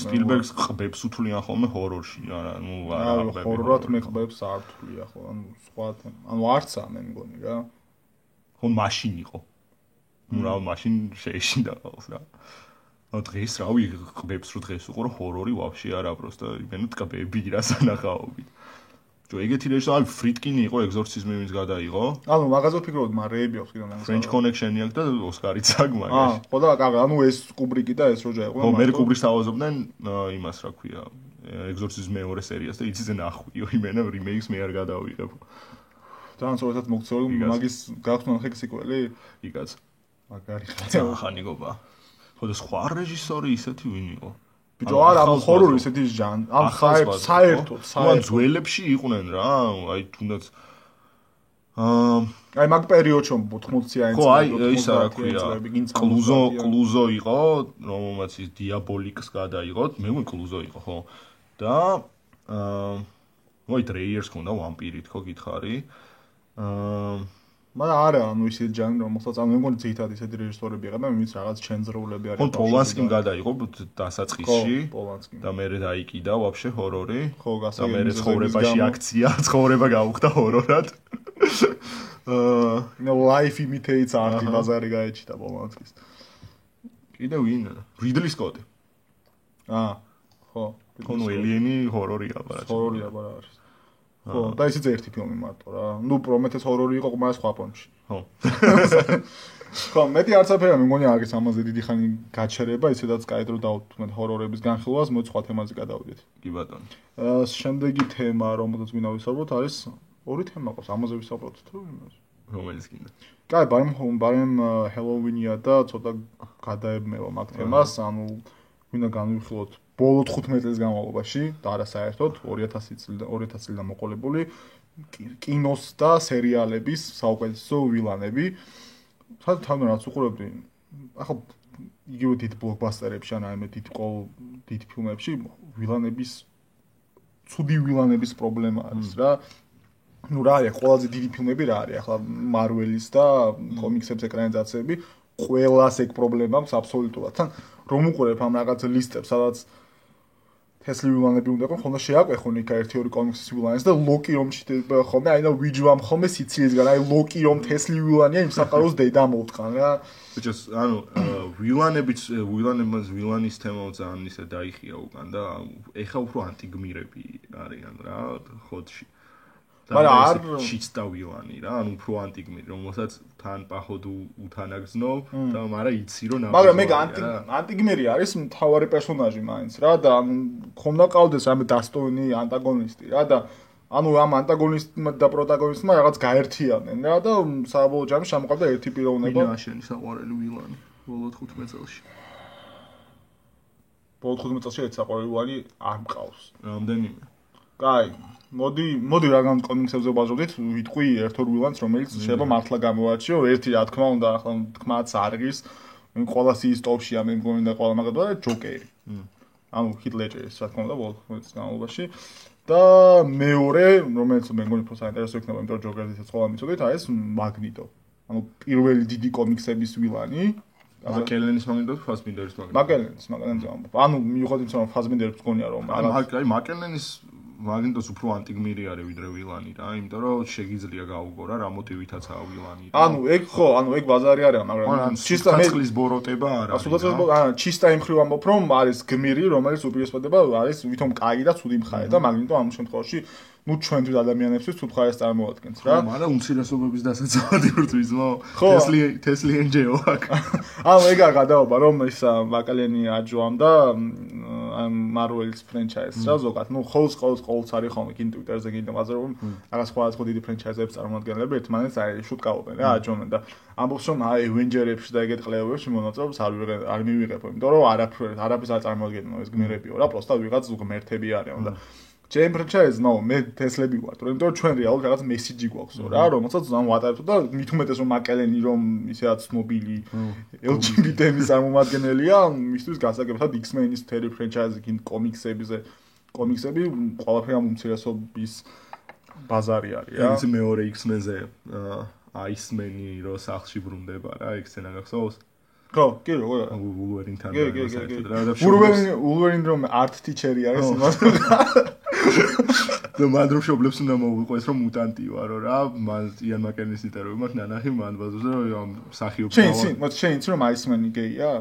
S2: სპილბერგს ყბებს უთვლიან ხოლმე ჰორორში, არა, ნუ არა
S1: ყბები. ჰორორად მე ყბებს არ თვლია ხო, ანუ სხვა ანუ არცა მე მგონი რა.
S2: ხო მაშინ იყო. ნუ რა მაშინ შეეშინდა ყავს რა. დღეს რავი ყბებს რო დღეს უყურო ჰორორი ვაფშე არა პროსტა იმენო ტკბები რა სანახაობი. ბიჭო, ეგეთი რეჟისორი ფრიდკინი იყო ეგზორციზმი ვინც გადაიღო.
S1: ანუ მაგაზე ვფიქრობ, მაგრამ რეები აქვს კიდე მაგაზე.
S2: French Connection-ი აქვს და ოსკარიც აქვს მაგაში.
S1: ხო და კაგა, ანუ ეს კუბრიკი და ეს როჯა იყო.
S2: ხო, მე კუბრიკს თავაზობდნენ იმას, რა ქვია, ეგზორციზმის მეორე სერიას და იცი ნახვიო, იმენა რიმეიქს მე არ გადავიღებ.
S1: ძალიან სწორად მოგწეული, მაგის გახსნა ხე სიკველი?
S2: იგაც.
S1: მაგარი
S2: ხანი გობა. ხო და სხვა რეჟისორი ისეთი ვინ იყო?
S1: ბიჭო, არა, ხორორი ისეთი ჟან. ამ საერთოდ.
S2: ან ძველებში იყვნენ რა, აი თუნდაც
S1: აი მაგ პერიოდში 80-იანი
S2: ხო, აი ისა რა ქვია, კლუზო იყო, რომელმაც ის დიაბოლიკს გადაიღოთ, მე მგონი კლუზო იყო, ხო. და ვაი დრეიერს ქონდა ვამპირი თქო გითხარი.
S1: მაგრამ არა, ანუ ისეთი ჟანრი, რომელსაც ამ მე მგონი ძირითადად ისეთი რეჟისორები იყავენ, ვინც რაღაც ჩენზროულები არიან.
S2: ხო, პოლანსკიმ გადაიღო დასაწყისში
S1: და
S2: მერე დაიკიდა ვაფშე ჰორორი.
S1: ხო,
S2: და მერე ცხოვრებაში აქცია, ცხოვრება გაუხდა ჰორორად.
S1: Life imitates art ბაზარი გაეჩიტა პოლანსკის.
S2: კიდე ვინ? რიდლი სკოტი.
S1: ხო.
S2: კონო ელიენი ჰორორია ბარათი.
S1: ჰორორია ბარათი. ხო, და ისიც ერთი ფილმი მარტო რა. ნუ პრომეთეს ჰორორი იყო, მაგრამ სხვა პონჩი.
S2: ხო.
S1: ხო, მეტი არც აფერა მე მგონი არის ამაზე დიდი ხანი გაჩერება, ისედაც კაიდრო დავთმეთ ჰორორების განხილვას, მოდი სხვა თემაზე გადავიდეთ.
S2: კი ბატონო.
S1: შემდეგი თემა, რომელზეც მინდა ვისაუბროთ, არის ორი თემა ყავს, ამაზე ვისაუბროთ თუ იმაზე.
S2: რომელიც კიდე.
S1: კაი, ბარემ ჰელოვინია და ცოტა გადაებმევა მაგ თემას, ანუ მინდა განვიხილოთ ბოლო 15 წლის განმავლობაში და არა საერთოდ 2000 წლიდან მოყოლებული კინოს და სერიალების საუკეთესო ვილანები. თავიდან რაც უყურებდი, ახლა იგივე დიდ ბლოკბასტერებში ან აი მე დიდ ფილმებში ცუდი ვილანების პრობლემა არის რა. ნუ რა არის ყველაზე დიდი ფილმები რა არის ახლა მარველის და კომიქსების ეკრანიზაციები ყველას ეგ პრობლემა აქვს აბსოლუტურად. თან რომ უყურებ ამ რაღაც ლისტებს, სადაც თესლი ვილანები უნდა ყო, ხომ შეაკვეხონ იქა 1-2 კომიქსის ვილანეს და ლოკი რომ ჩიტება ხოლმე, აი და ვიჯვამ ხოლმე სიციესგან, აი ლოკი რომ თესლი ვილანია, იმ საყაროს დედა მოვტყან რა.
S2: ბიჭოს, ანუ ვილანის თემა ძალიან ისე დაიხია უკან და ეხა უფრო ანტიგმირები არიან რა ხოდში. მაგრამ არ ჩიცდა ვილანი რა, ანუ უფრო ანტიგმირი, რომელსაც თან პაჰოდ უთანაგზნო და მაგრამ იცი რომ
S1: მაგრამ მე ანტიგმირი არის მთავარი პერსონაჟი მაინც რა და ხომ ყავდეს ამ დასტოვანი ანტაგონისტი რა და ანუ ამ ანტაგონისტმა და პროტაგონისტმა რაღაც გაერთიანენ რა და საბოლოო ჯამში შემოყავდა ერთი პიროვნება.
S2: მინდა შენი საყვარელი ვილანი ბოლო 15 წელში.
S1: ბოლო 15 წელში ერთ საყვარელი ვილანი არ მყავს.
S2: რამდენიმე.
S1: კაი, მოდი რაგან კომიქსებზე ვაზრობდით, ვიტყვი ერთ-ორ ვილანს, რომელიც შეიძლება მართლა გამოარჩიო, ერთი რა თქმა უნდა, ახლა თქმაც არგის, ყველას ის ტოპშია, მე მგონი და ყველა მაგათვე ჯოკერი. ანუ ჰით ლეჯერის, რა თქმა უნდა, ბოლო 15 წლის განმავლობაში. და მეორე, რომელიც მე მგონი უფრო საინტერესო იქნება, იმიტომ რომ ჯოკერზეც ყველა მიცოდეთ, არის მაგნიტო. ანუ პირველი დიდი კომიქსების ვილანი.
S2: მაკელენის მაგნიტო თუ ფასბინდერის მაგნიტო?
S1: მაკელენის ამბობ. ანუ მიუხედავად იმისა, რომ ფასბინდერს გონია რომ
S2: აი მაკელენის მაგნიტოს უფრო ანტიგმირი არის ვიდრე ვილანი რა, იმიტომ რომ შეგიძლია გაუგო რა, რა მოტივითაც ვილანი.
S1: ანუ ეგ ხო, ეგ ბაზარი არის, მაგრამ
S2: ჩისტა მეწყლის ბოროტება არ არის.
S1: ჩისტა იმ ხრივ ამბობ, რომ არის გმირი, რომელიც უპირისპირდება არის ვითომ კაი და ცუდი მხარე და მაგნიტო ამ შემთხვევაში ნუ ჩვენთვის ადამიანებისთვის თუ მხარეს წარმოადგენს რა.
S2: მაგრამ უმცირესობების დასაცავად ურთვისმო თესლი ენჯეო აქ.
S1: ანუ ეგ არ გადაობა რომ ის მაკალენი აჯვამდა ამ მარველის ფრენჩაიზს რა ზოგადად. ნუ ყოველს არის ხოლმე კინ ტვიტერზე კინ ბაზარზე რომ რაღაც სხვადასხვა დიდი ფრენჩაიზების წარმომადგენლები ერთმანეთს აი შუტკაობენ რა აჯვამენ და ამბობს რომ აი ავენჯერებში და ეგეთ ყლევებში მონაწილეობს არ მივიღებო, იმიტომ რომ არაფერს არ წარმოადგენენ ეს გმირებიო რა, პროსტა ვიღაც ღმერთები არიან და ჩემ ფრენჩაიზ ნო მე თესლები ვარ, იმიტომ რომ ჩვენ რეალურად რაღაც მესიჯი გვაქვს რა, რომელსაც ზან ვატარებთ და მით უმეტეს რომ მაკელენი რომ ისეაც ცნობილი LGBT-ის წარმომადგენელია, მისთვის გასაგებად X-Men-ის თერი ფრენჩაიზი კინ კომიქსები ყველაფერი ამ უმცირესობის ბაზარი არის რა.
S2: ეს მეორე X-Men-ზე Iceman-ი რო სახლში ბრუნდება რა, ეგ სცენა გახსოვს?
S1: ხო, კი როგორ არა.
S2: Wolverine-თან
S1: საერთოდ რა და Wolverine რომ art teacher-ი არის იმას.
S2: და მან რომ შობლებს უნდა მოვიყვეს რომ მუტანტი ვარო რა, მან იან მაკენის ინტერვიუ მაქვს ნანახი მან ბაზოზე რომ მსახიობი
S1: შენ რომ Iceman-ი გეია?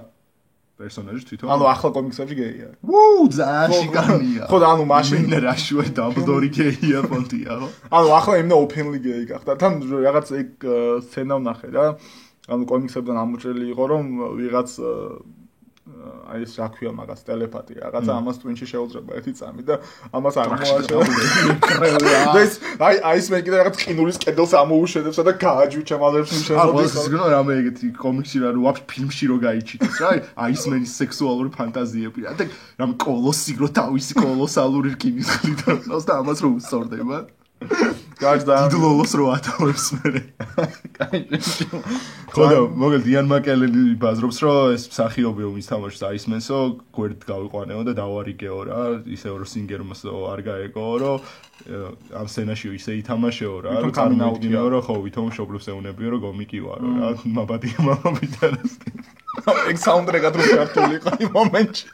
S2: პერსონაჟი თვითონ.
S1: ანუ ახლა კომიქსებში გეია.
S2: ვუ, ძალიან შიკარია.
S1: ხო და ანუ მაშინ
S2: რაშუე დამბლდორი გეია ფონტია, ხო?
S1: ანუ ახლა იმდა openly gay გახდა. თან რაღაც ეგ სცენა ვნახე რა. ანუ კომიქსებიდან ამოჭრილი იყო რომ ვიღაც აი ეს რა ქვია მაგას ტელეპათი რაღაცა ამას twin-ში შეუძრება ერთი წამი და ამას არ მოაჩვენა. ეს აი ეს მე კიდე რაღაც ყინულის კედელს ამოუშენებს და გააჯვიჩემალებს
S2: მიშენებს. ეს გინო რამე ეგეთი კომიქსი რა ვაფშე ფილმში რო გაიჩიტეს რა. აი ეს მენის სექსუალური ფანტაზიები რა. და რამე კოლოსი რო თავისი კოლოსალური რკინის ხლით და ამას რო უსწორდება. გაჭდა დიდლოლოს რო ათავებს მე. ხოდა მოგეთ იან მაკელენი ბაზრობს რომ ეს მსახიობი ომის თამაშს აისმენსო გვერდ გავიყვანეო და დავარიგეო რა ისე რომ სინგერმოსო არ გაეგო რომ ამ სცენაში ისე ითამაშეო რა რომ წარმოვიდგინეო რომ ხო ვითომ მშობლებს ეუნებიო რომ გომიკივარო რა მაბადია მამაბიდანას
S1: ეგ საუნდტრეკად რო ქართული იყო იმ მომენტში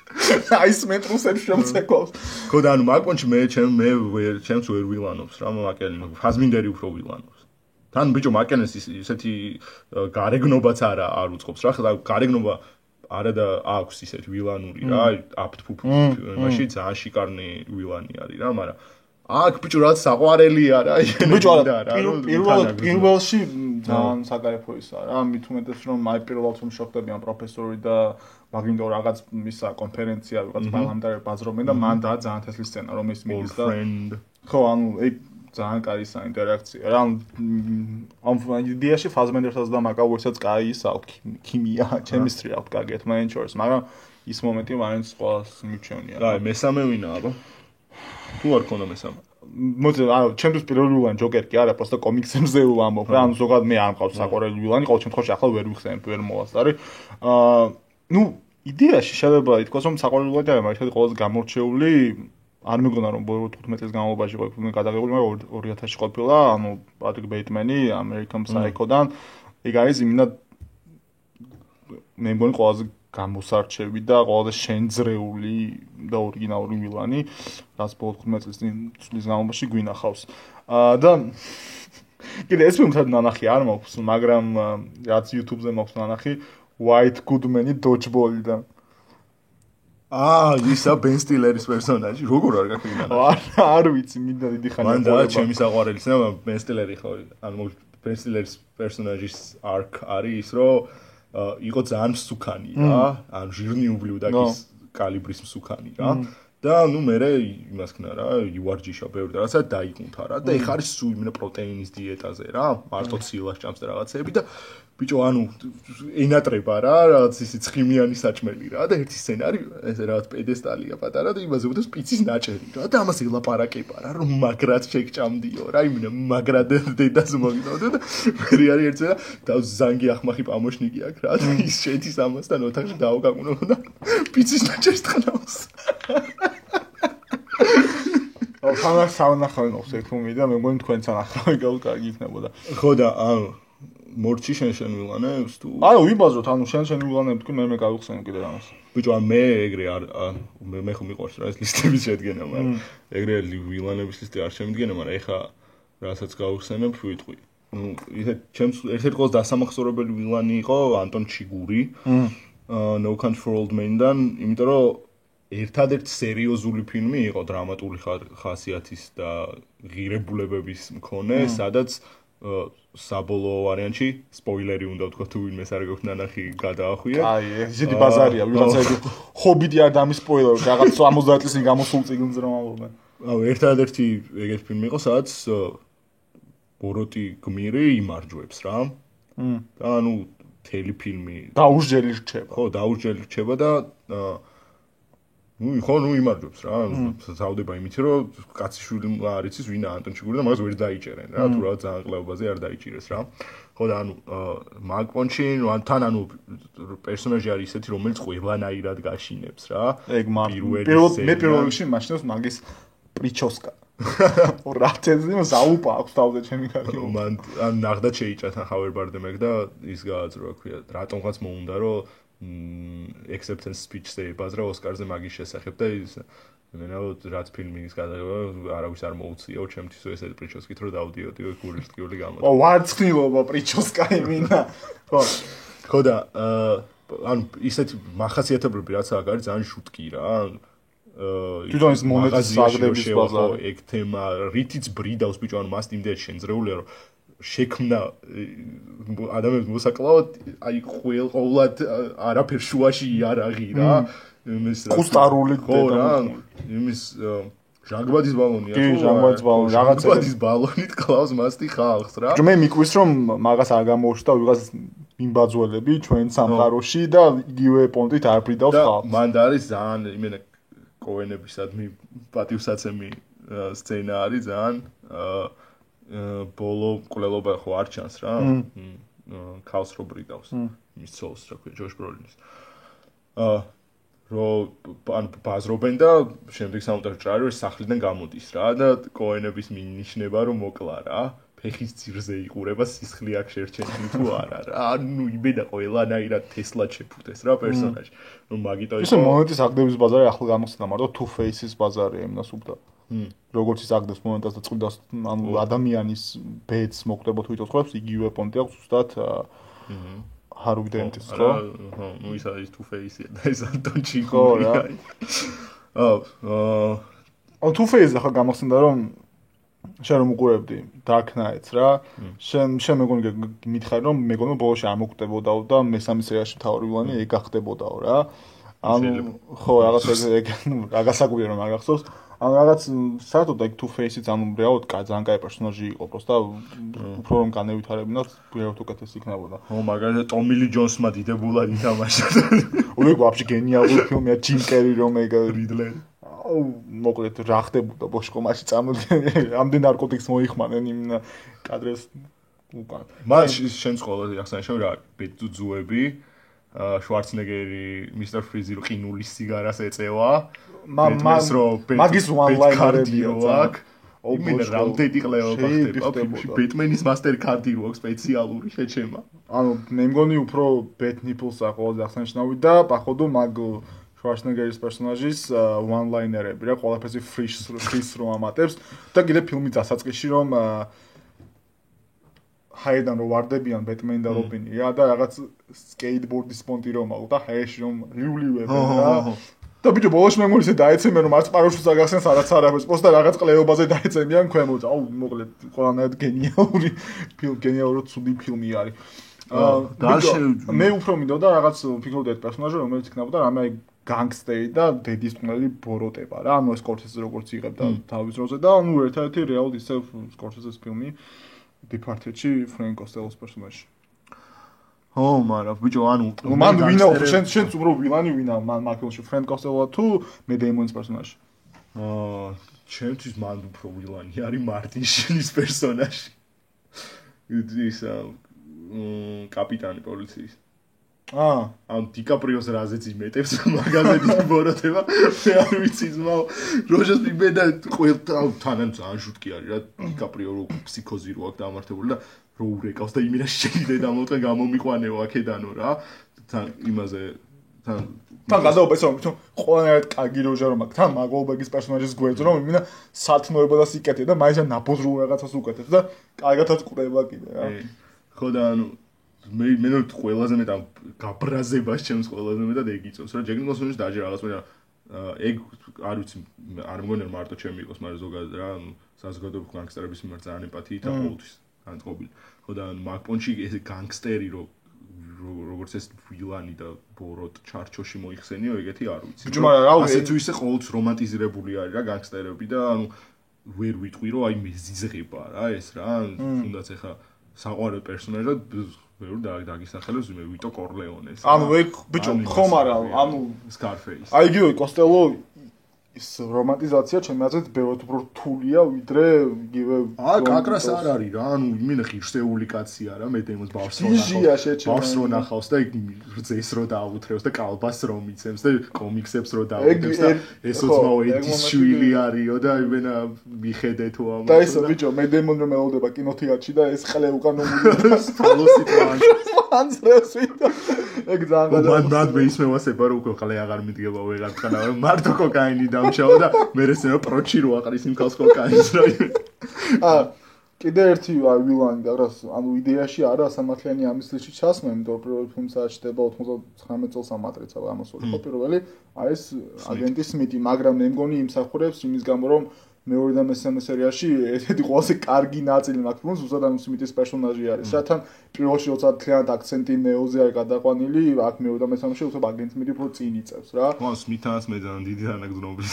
S1: აი ეს მეტრუსებს შემცეკვავს
S2: ხოდა ანუ მაგპონჩი მე ჩემს ვერ ვილანობს რა მაკელენი ფაზმინდერი უფრო ვილანობს თან ბიჭო მაკელენს ისეთი გარეგნობაც არ უწყობს რა ხა გარეგნობა არა და აქვს ისეთი ვილანური რა აპტფუფ მაშინ ძალიან შიკარნი ვილანი არის რა მაგრამ აქ ბიჭო რაც საყვარელია რა
S1: ბიჭო არა პირველში ძალიან საკაიფო ისა რა მით უმეტეს რომ აი პირველად რომ შევხვდები ამ პროფესორი და მაგინდო რაღაც ისა კონფერენცია რაღაც პარლამენტარი ბაზრობენ და მან და ძალიან თესლი სცენა რომ ის მიდის და ხო ანუ ეგ ძალიან კაი საინტერაქცია რა ამ იდეაში ფაზმენდერსას და მაკავერსაც კაი ის აქვს ქიმია ქემისტრი აქვს კარგეთ მაინჩორს მაგრამ ის მომენტი მაინც ყველას მიჩვენია
S2: რა მესამე ვინა აბა თუ არ ქონდა მესამე
S1: მოდი ანუ ჩემთვის პირველი ვილანი ჯოკერი კი არა პროსტა კომიქსებზე ვამბობ რა ანუ ზოგადად მე არ მყავს საყვარელი ვილანი ყოველ შემთხვევაში ახლა ვერ ვიხსენებ ვერ მოვასწარი ნუ იდეაში შეიძლება ითქვას რომ საყვარელი ვილანი არა მაგრამ ყველაზე გამორჩეული არ მეგონა რომ 15 წლის განმავლობაში იყო ფილმი გადაღებული მაგრამ 2000-ში ყოფილა ანუ პატრიკ ბეიტმენი ამერიკან ფსაიქოდან ეგ არის იმინა მე მგონი ყველაზე გამოსარჩევი და ყველაზე შენძრეული და ორიგინალური ვილანი რაც 15 წლის განმავლობაში გვინახავს და კიდე ეს ფილმი თად ნანახი არ მაქვს მაგრამ რაც YouTube-ზე მაქვს ნანახი White Goodman-ი Dodgeball-დან
S2: ისა ბენ სტილერის პერსონაჟი როგორ არ გაქიგნა
S1: არ ვიცი მინდა დიდი ხანი
S2: მან და ჩემი საყვარელი სცენა ბენ სტილერი ხო ანუ ბენ სტილერის პერსონაჟის arc არის ის რომ იყო ძალიან მსუქანი რა ანუ ჟირნიუბლიუდაკის კალიბრის მსუქანი რა და ნუ მე იმას ქნა რა იუარჯიშა ბევრი და რაცა დაიკუნთა რა და ეხ არის სულ იმენა პროტეინის დიეტაზე რა მარტო ცილას ჭამს და რაღაცეები და ბიჭო ანუ ენატრება რა რაღაც ისე ცხიმიანი საჭმელი რა და ერთი სცენარი ესე რაღაც პედესტალია პატარა და იმაზე უდევს პიცის ნაჭერი რა და ამას ელაპარაკება რა რომ მაგრად შეგჭამდიო რა იმენა მაგრად დედას მოგიდოდა და მე არის ერთი და და ზანგი ახმახი პამოშნიკი აქვს რა და ის შედის ამასთან ოთახში დაავგაკუნო და პიცის ნაჭერს ტყნავს
S1: ახლა საუნახავენ ოქს ეთუმი და მე მგონი თქვენც ანახავენ კარგი იქნებოდა
S2: ხო და ანუ მორჩი შენ ვილანებს თუ
S1: ანუ ვიბაზროთ ანუ შენ ვილანებს თქვი მე გავიხსენებ კიდე ამას
S2: ბიჭო ან მე ეგრე არ მე ხომ მიყვარს რა ეს ლისტების შედგენა მაგრამ ეგრე ვილანების ლისტი არ შემდგენა მაგრამ ეხა რასაც გავიხსენებ ვიტყვი ну ისე ჩემს ერთ-ერთი ყველაზე დასამახსოვრებელი ვილანი იყო ანტონ ჩიგური No Country for Old Men-დან იმიტომ რომ ერთადერთი სერიოზული ფილმი იყო დრამატული ხასიათის და ღირებულებების მქონე სადაც საბოლოო ვარიანტში სპოილერი უნდა ვთქვა თუ ვინმეს არ გქონდა ნახი გადაახვია.
S1: აი, ესეთი ბაზარია, ვიღაცა ჰობიტი არ დამისპოილერებს, რაღაც 70 წლის წინ გამოსულ წიგნზე რომ ამბობენ.
S2: აუ, ერთადერთი ეგეთი ფილმი იყო, სადაც ბოროტი გმირი იმარჯვებს რა. და ანუ მთელი ფილმი
S1: დაუსჯელი რჩება.
S2: ხო, დაუსჯელი რჩება და ნუ იმარჯვებს რა. საუდება იმით, რომ კაციშვილი არ იცის ვინა ანტონ ჩიგური და მაგას ვერ დაიჭერენ რა. თუ რა ძალიან ყლებაზე არ დაიჭირეს რა. ხო და ანუ მაგპონჩი, თან ანუ პერსონაჟი არის ისეთი, რომელიც ყველანაირად გაშინებს რა.
S1: ეგ მე პირველ რიგში მაშინაც მაგის პრიჩოსკა. ორათეზი ზაუპა აქვს თავზე ჩემი კარგი.
S2: მან ან ნახდა შეიჭრა თან ხავერ ბარდემეგ და ის გააძრო რა ქვია, რატომღაც მოუნდა რომ acceptance speech-ზე ებაზრა ოსკარზე მაგის შესახებ და ის მენაო რაც ფილმის გადაღება არავის არ მოუციო ჩემთვის ესეთი პრიჩოსკით რომ დავდიოდიო გულისტკიული გამოდი.
S1: ვარცხნილობა პრიჩოსკა იმინა. ხო.
S2: ხო და ანუ ისეთი მახასიათებლები რაც აქვს ძალიან შუტკი რა.
S1: თვითონ ის მონეტის საგდების ბაზარი.
S2: ეგ თემა რითიც ბრიდავს ბიჭო, ანუ მას იმდენ შენძრეულია რომ შექმნა ადამიანებს მოსაკლავად, აი ყოველად არაფერ შუაში იარაღი რა. იმის რა.
S1: ყუსტარული
S2: რა. იმის ჟანგბადის ბალონია
S1: თუ ჟანგბადის ბალონი რაღაცა
S2: ჟანგბადის ბალონით კლავს მასტი ხალხს რა.
S1: მე მიკვირს რომ მაგას არ გამოუშვდა ვიღაც მიმბაძველები ჩვენ სამყაროში და იგივე პონტით არ ბრიდავს ხალხს.
S2: მან არის ძალიან იმენა კოენებისადმი პატივსაცემი სცენა არის ძალიან ბოლო კვლელობა ხო არ ჩანს რა. ქალს რო ბრიდავს მის ცოლს რა ქვია ჯოშ ბროლინის. ან ბაზრობენ და შემდეგ სამონტაჟო ჭრარი რომ სახლიდან გამოდის რა და კოენების მინიშნება რომ მოკლა რა. ფეხის ძირზე იყურება სისხლი აქ შერჩენილი თუ არა რა. ანუ იმენა ყველანაირად თესლად შეფუთეს რა პერსონაჟი. რომ მაგიტო
S1: ისე მონეტის აგდების ბაზარი ახლა გამოხსნა, მაგრამ Two Faces ბაზარია იმას უბრალოდ. როგორც ის აგდებს მონეტას და წყვიდავს ანუ ადამიანის ბედს მოკვდება თუ იწოცხლებს, იგივე პონტი აქვს ზუსტად Harvey Dent-ის ხო?
S2: ნუ ის არის Two Face-ი და ეს Anton Chigurh.
S1: ან Two Face ახლა გამოხსნა რომ შენ რომ უყურებდი Dark Knight-ს რა, შენ მეგონი მითხარი რომ მეგონი ბოლოში არ მოკვდებოდაო და მესამე სერიაში მთავარი ვილანი ეგ გახდებოდაო რა. ანუ ხო რაღაც ეგ რაღაცაგვია რომ არ გახსოვს. ანუ რაღაც საერთოდ ეგ Two Face-იც ანუ რეალურად ძალიან კაი პერსონაჟი იყო, просто უფრო რომ განევითარებინათ, რეალურად უკეთესი იქნებოდა.
S2: ო მაგალითად Tommy Lee Jones-მა დიდებულად ითამაშა.
S1: ой, вообще გენიალური ფილმია Jim Carrey რომ ეგ
S2: Riddler.
S1: მოკლედ რა ხდებოდა ბოშკომაში წამოდგენ ამდენ ნარკოტიკს მოიხმანენ იმ კადრეს უკან.
S2: მან შენს ყველაზე ახსენე რა ბეძუძუები შვარცნეგერი Mr. Freeze რო ყინულის სიგარას ეწევა. მაგის one-linerები აქვს. იმენა რამდენი ყლეობა ხდება. ბეტმენის master card-ი რო აქვს სპეციალური შეჩემა.
S1: ანუ მე მგონი უფრო Bat Nipples-ა ყველაზე აღსანიშნავი და походу მაგ შვარცნეგერის პერსონაჟის one-linerები რა ყველაფერზე freeze რო ამატებს და კიდე ფილმი დასაწყისში რომ ჰაერიდან რო ვარდებიან ბეტმენი და რობინი რა და რაღაც სკეიტბორდის პონტი რომ აუ და ჰაერში რომ რივლივებენ რა და ბიჭო ბოლოს მე მგონი ისე დაეცემენ რომ არც პარაშუტს აგახსენს არაც არაფერს პოსტა რაღაც ყლეობაზე დაეცემიან ქვემოთ აუ მოკლედ ყველანაირად გენიალური ცუდი ფილმი არის მე უფრო მინდოდა რაღაც ფიქრობდი ეს პერსონაჟი რომელიც იქნებოდა რამე განგსტერი და დედის ტუნელი ბოროტება რა ანუ სკორსეზე როგორც იღებდა თავის როზე და ანუ ერთ-ერთი რეალურად ისე სკორსეზეს ფილმი Departed-ში Frank Costello-ს პერსონაჟი.
S2: ო, მაგრამ ბიჭო, ანუ
S1: მან ვინა შენც უბრალოდ ვილანი ვინა მან მაგალში Frank Costello თუ მე დეიმონის პერსონაჟი.
S2: ჩემთვის მან უფრო ვილანი არის Martin Sheen-ის პერსონაჟი. ის კაპიტანი პოლიციის. ან დიკაპრიოს რაზეც იმეტებს მაგალითად ბოროტება მე არ ვიცი ძმაო როჟეს მიბედა ყველთან თანამ ძალიან შუტკი არის რა დიკაპრიო რო ფსიქოზი რო აქვს დამართებული და რო ურეკავს და იმენა შეიძლება დამოწე გამომიყვანეო აქედანო რა თან იმაზე თან გადაობა ეს რომ ყველანაირად კარგი როჟა რომ აქვს თან მაგოლბეგის პერსონაჟის გვერდზე რომ იმენა სათნოება და სიკეთე და მაინც ნაბოზრულ რაღაცას უკეთებს და კარგადაც ყდება კიდე რა ხო და ანუ მე ყველაზე მეტად გაბრაზებას ჩემს ყველაზე მეტად ეგ იწევს რა ჯეკ ნიკოლსონის დაჟე რაღაც მე ეგ არ ვიცი არ მგონია რომ მარტო ჩემი იყოს მაგრამ ზოგადად რა ანუ საზოგადოების განგსტერების მიმართ ძალიან ემპათიით და ყოველთვის განწყობილი ხო და მაგ პონჩი ეს განგსტერი როგორც ეს ვილანი და ბოროტ ჩარჩოში მოიხსენიო ეგეთი არ ვიცი
S1: ბიჭო მაგრამ რა
S2: ასე თუ ისე ყოველთვის რომანტიზირებული არის რა განგსტერები და ანუ ვერ ვიტყვი რომ აი მეზიზღება რა ეს რა თუნდაც ეხა საყვარელ პერსონაჟად ვერ დაგისახელებს მე ვიტო კორლეონეს. ანუ ეგ ბიჭო ხომ არა, ანუ Scarface. აი იგივე კოსტელო ის რომანტიზაცია ჩემი აზრით ბევრად უფრო რთულია ვიდრე იგივე კაკრას არ არის რა, ანუ იმენა ღირსეული კაცია რა, მე დემოს ბავშვს რო ნახავს და იქ რძეს რო დააუთრევს და კალბას რო მიცემს და კომიქსებს რო დააუთრევს და ესოც მაო ედის შვილი არისო და იმენა მიხედე თუ ამას. და ეს ბიჭო მე დემონ რომ ელოდება კინოთეატრში და ეს ყლე უკან მომიდა ფალოსი პლანს ეგ ძალიან მან მე ისმე ვასება რომ უკვე ყლე აღარ მიდგება ვეღარ ხანა მარტო კოკაინი დამჩაო და მე ესეო პროჩი რო აყრის იმ ქალს კოკაინს რა
S1: კიდე ერთი ვილანი და რაღაც ანუ იდეაში არა სამართლიანი ამის ლისტში ჩასმა, იმიტომ რომ პირველი ფილმი ჩდება 99 წელს ამ მატრიცა გამოსული ხო პირველი, აი ეს აგენტი სმიტი, მაგრამ მე მგონი იმსახურებს იმის გამო რომ მეორე და მესამე სერიაში ერთ-ერთი ყველაზე კარგი ნაწილი მაქვს ფილმს უბრალოდ ამ სმიტის პერსონაჟი არის. რათა პირველში როცა თლიანად აქცენტი ნეოზე არის გადაყვანილი, აქ მეორე და მესამეში უბრალოდ აგენტ სმიტი უფრო წინ იწევს რა.
S2: ხო, სმითანაც მე ძალიან დიდი თანაგზნობის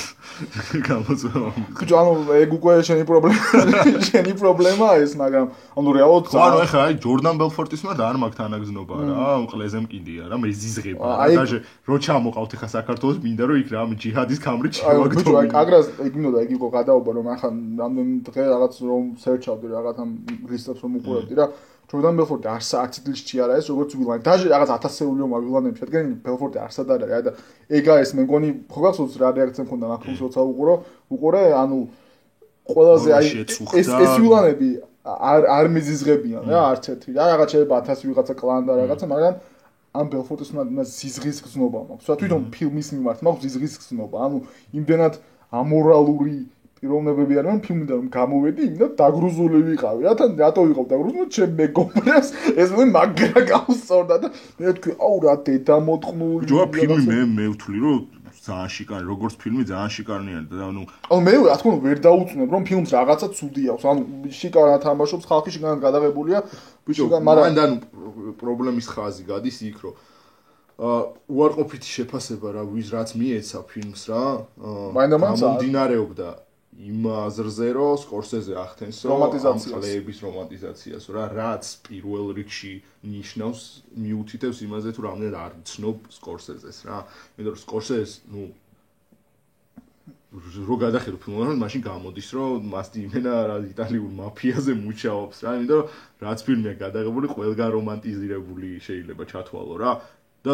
S2: გამოწვევა.
S1: ბიჭო, ანუ ეგ უკვე შენი პრობლემაა ეს, მაგრამ ანუ რეალურად
S2: ხო, ანუ ეხლა აი ჯორდან ბელფორტისმა და არ მაქვს თანაგზნობა რა, ყლეზე მკიდია რა, მე ზიზღება რა. დაჟე რო ჩამოყავთ ეხლა საქართველოს მინდა რომ იქ რა ჯიჰადის კამრი ჩავაგდო.
S1: ბიჭო, აი კაგრას ეგ მინდოდა ეგ იყო გადაობა რომ ახლა რამდენი დღე რაღაც რომ სერჩავდი რაღაც ამ ლისტებს რომ უყურებდი რა. ჯორდან ბელფორტი არც წლში არ არის როგორც ვილანი. დაჟე რაღაც 1000-ეული ვილანები შედგენილი ბელფორტი არსად არ არის და ეგ არის მე მგონი ხო გახსოვს რა რეაქცია მქონდა მაქრუს როცა უყურე ანუ ყველაზე აი ეს ვილანები არ მიზიზღებიან რა არც ერთი რა რაღაც შეიძლება 1000 ვიღაცა კლანი და რაღაცა მაგრამ ამ ბელფორტის ზიზღის გზნობა მაქვს. თვითონ ფილმის მიმართ მაქვს ზიზღის გზნობა. ანუ იმდენად ამორალური პიროვნებები არიან ფილმიდან რომ გამოვედი, იმდა დაგრუზული ვიყავი. რატო ვიყავ დაგრუზული? ჩემ მეგობრებს ეს მე მაგრა გავსწორდა და მე ვთქვი, აუ რა დედამოტყნული.
S2: ჯოა ფილმი მე ვთვლი რომ ძალიან შიკარი, როგორც ფილმი ძალიან შიკარნია და ანუ
S1: მე რა თქმა უნდა ვერ დაუწუნებ რომ ფილმს რაღაცა ცუდი აქვს. ანუ შიკარად თამაშობს, ხალხი შიგნით გადაღებულია.
S2: ბიჭო, მაგრამ პრობლემის ხაზი გადის იქ რომ უარყოფითი შეფასება რა ვის რაც მიეცა ფილმს რა. გამომდინარეობდა იმ აზრზე რომ სკორსეზე ახდენს რომ კლეების რომანტიზაციას რა რაც პირველ რიგში ნიშნავს მიუთითებს იმაზე თუ რამდენად არ ცნობ სკორსეზეს რა. იმიტომ რომ სკორსეზს ნუ რო გადახედო ფილმს მაშინ გამოდის რომ მასტი იმენა რა იტალიურ მაფიაზე მუშაობს რა. იმიტომ რომ რაც ფილმია გადაღებული ყველგან რომანტიზირებული შეიძლება ჩათვალო რა. და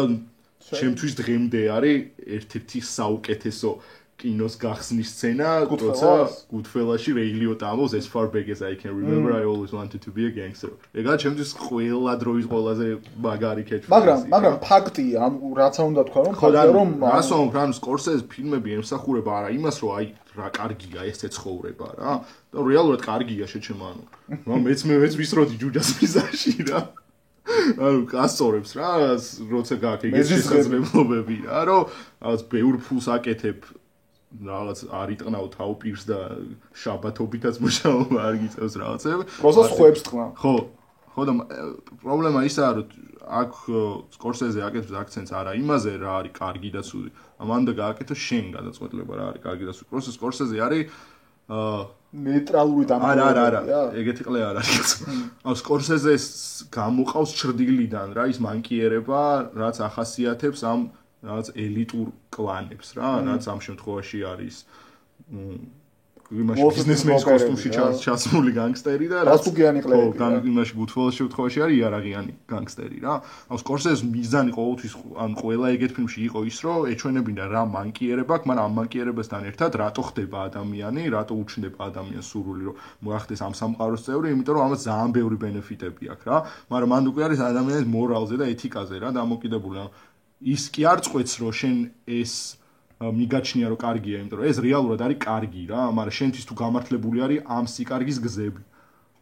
S2: ჩემთვის დღემდე არის ერთ-ერთი საუკეთესო კინოს გახსნის სცენა, როცა Goodfellas-ში Ray Liotta ამბობს as far back as I can remember I always wanted to be a gangster. ეგა ჩემთვის ყველა დროის ყველაზე მაგარი catchphrase.
S1: მაგრამ ფაქტია, ანუ რაც უნდა თქვა რომ ფაქტია რომ
S2: ასო რამ Scorsese ფილმები ემსახურება არა იმას რომ აი რა კარგია ეს ეცხოვრება რა. და რეალურად კარგია შეჩემანო. მეც ვისროდი ჯუჯას მიზაში რა. ანუ გასწორებს რა, როცა გაქვს ეგეთი შესაძლებლობები რა, რომ რაღაც ბევრ ფულს აკეთებ რაღაც არ იტყნავ თავ პირს და შაბათობითაც მუშაობა არ გიწევს რაღაცები.
S1: პროცესს ხვებს თქმა.
S2: ხო და პრობლემა ისაა რომ აქ Scorsese აკეთებს აქცენტს არა იმაზე რა არის კარგი და ცუდი. ამან და გააკეთო შენ გადაწყვეტილება რა არის კარგი და ცუდი. პროცესს Scorsese არის
S1: ნეიტრალური დამოკიდებულება.
S2: არა, ეგეთი ყლე არ არის. ანუ Scorsese-ს გამოყავს ჩრდილიდან რა ის მანკიერება, რაც ახასიათებს ამ რაც ელიტურ კლანებს რა, რაც ამ შემთხვევაში არის იმაში ბიზნესმენის კოსტუმში ჩასმული განგსტერი და
S1: რაც უგიანი ყლეები.
S2: ხო, იმაში Goodfellas შემთხვევაში არის იარაღიანი განგსტერი რა. ანუ Scorsese-ს მიზანი ყოველთვის ან ყველა ეგეთ ფილმში იყო ის, რომ ეჩვენებინა რა მანკიერება აქვს, მაგრამ ამ მანკიერებასთან ერთად რატო ხდება ადამიანი, რატო უჩნდება ადამიანს სურვილი, რომ მოახდეს ამ სამყაროს წევრი, იმიტომ რომ ამას ძალიან ბევრი ბენეფიტები აქვს რა. მაგრამ მანდ უკვე არის ადამიანის მორალზე და ეთიკაზე რა დამოკიდებული. ის კი არ წყვეტს რომ შენ ეს მიგაჩნია რომ კარგია, იმიტომ რომ ეს რეალურად არის კარგი რა, მაგრამ შენთვის თუ გამართლებული არის ამ სიკარგის გზები.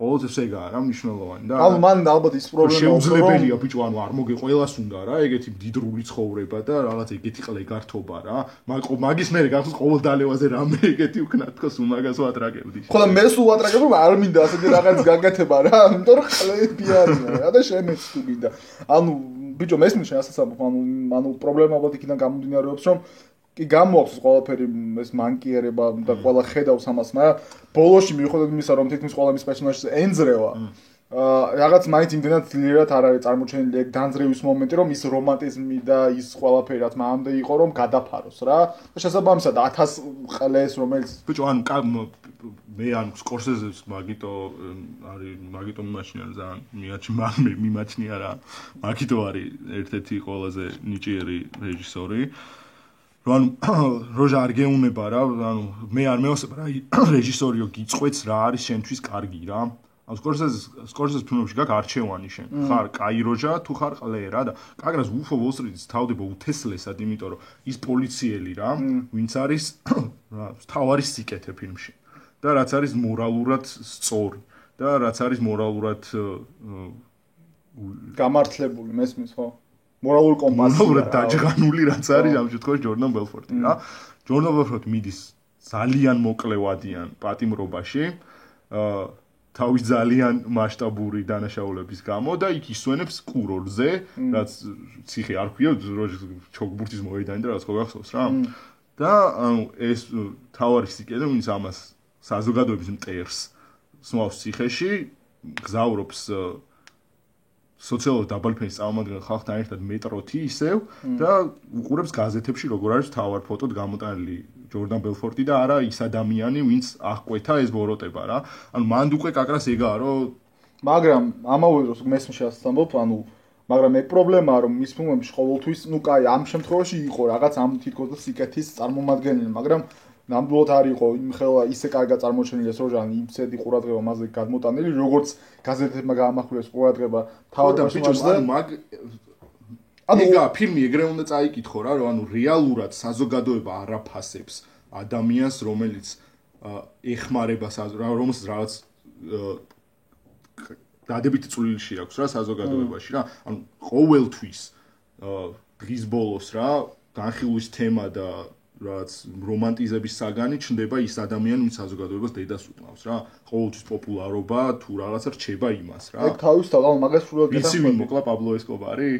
S2: ყოველთვის ეგაა რა მნიშვნელოვანი და
S1: ანუ მან ალბათ ის პრობლემა
S2: შეუძლებელია ბიჭო, ანუ არ მოგე ყველას უნდა რა, ეგეთი მდიდრული ცხოვრება და რაღაც ეგეთი ყლე გართობა რა. მაგის მერე გახსოვს ყოველ დალევაზე რამე ეგეთი უკნა თქოს უმაგას ვატრაგებდი.
S1: ხო და მე სულ ვატრაგებ რომ არ მინდა ასეთი რაღაც გაგეთება რა, იმიტომ რომ ყლეები არიან რა და შემეც თუ მინდა. ანუ ბიჭო მესმის შენ ასაც ამბობ, ანუ პრობლემა ალბათ იქიდან გამომდინარეობს რომ კი გამოაქვს ყველაფერი ეს მანკიერება და ყველა ხედავს ამას, მაგრამ ბოლოში მიუხედავად იმისა რომ თითქმის ყველა მის პერსონაჟს ენძრევა, რაღაც მაინც იმდენად ძლიერად არ არის წარმოჩენილი ეგ განძრევის მომენტი, რომ ის რომანტიზმი და ის ყველაფერი რაც მანამდე იყო რომ გადაფაროს რა. და შესაბამისად 1000 ყლეს რომელიც
S2: ბიჭო ანუ მე ანუ Scorsese-ს მაგიტო მიმაჩნია ძალიან მიმაჩნია რა. მაგიტო არის ერთ-ერთი ყველაზე ნიჭიერი რეჟისორი. რომ როჟა არ გეუნება რა, ანუ მე არ მეოსება რა რეჟისორიო გიწყვეტს რა არის შენთვის კარგი რა. ანუ Scorsese ფილმებში გაქვს არჩევანი შენ. ხარ კაი როჟა თუ ხარ ყლე რა და კაგრას Wolf of Wall Street-ს თავდება უთესლესად, იმიტომ რომ ის პოლიციელი რა, ვინც არის რა, თავარი სიკეთე ფილმში. და რაც არის მორალურად სწორი. და რაც არის მორალურად
S1: გამართლებული მესმის ხო? მორალური კომპასი.
S2: მორალურად დაჯღანული რაც არის ამ შემთხვევაში ჯორდან ბელფორტი რა. ჯორდან ბელფორტი მიდის ძალიან მოკლევადიან პატიმრობაში. თავის ძალიან მასშტაბური დანაშაულების გამო და იქ ისვენებს კურორტზე, რაც ციხე არ ქვია, ჩოგბურთის მოედანი და რაც ხო გახსოვს რა. და ანუ ეს თავარი სიკეთე, ვინც ამას საზოგადოების მტერს სმავს ციხეში, გზავრობს სოციალურ დაბალფენის წარმომადგენელ ხალხთან ერთად მეტროთი ისევ და უყურებს გაზეთებში როგორ არის თავარ ფოტოდ გამოტანილი ჯორდან ბელფორტი და არა ის ადამიანი, ვინც აღკვეთა ეს ბოროტება რა. ანუ მანდ უკვე კაკრას ეგაა, რომ
S1: მაგრამ ამავე დროს მესმის შესაძლებლობ, ანუ მაგრამ ეგ პრობლემაა, რომ მის ფილმებში ყოველთვის, ну, კაი, ამ შემთხვევაში იყო რაღაც ამ თითქოს და სიკეთის წარმომადგენელი, მაგრამ ნამდვილად არ იყო იმხელა ისე კარგად წარმოჩენილი ეს როჟანი, იმცედი ყურადღება მასზე გადმოტანილი, როგორც გაზეთებმა გაამახვილეს ყურადღება თავად
S2: პერსონაჟზე. ანუ ეგა ფილმი ეგრე უნდა წაიკითხო რა, რომ ანუ რეალურად საზოგადოება არაფასებს ადამიანს, რომელიც ეხმარება რომელსაც რაღაც დადებითი წვლილი აქვს რა საზოგადოებაში რა. ანუ ყოველთვის დღის ბოლოს რა განხილვის თემა და რაც რომანტიზების საგანი ჩნდება ის ადამიანი, ვინც საზოგადოებას დედას უტყავს რა. ყოველთვის პოპულარობა თუ რაღაცა რჩება იმას რა.
S1: ეგ თავისთავად, ანუ მაგას სრულად
S2: გეტყვი. ვინ მოკლა პაბლო ესკობარი?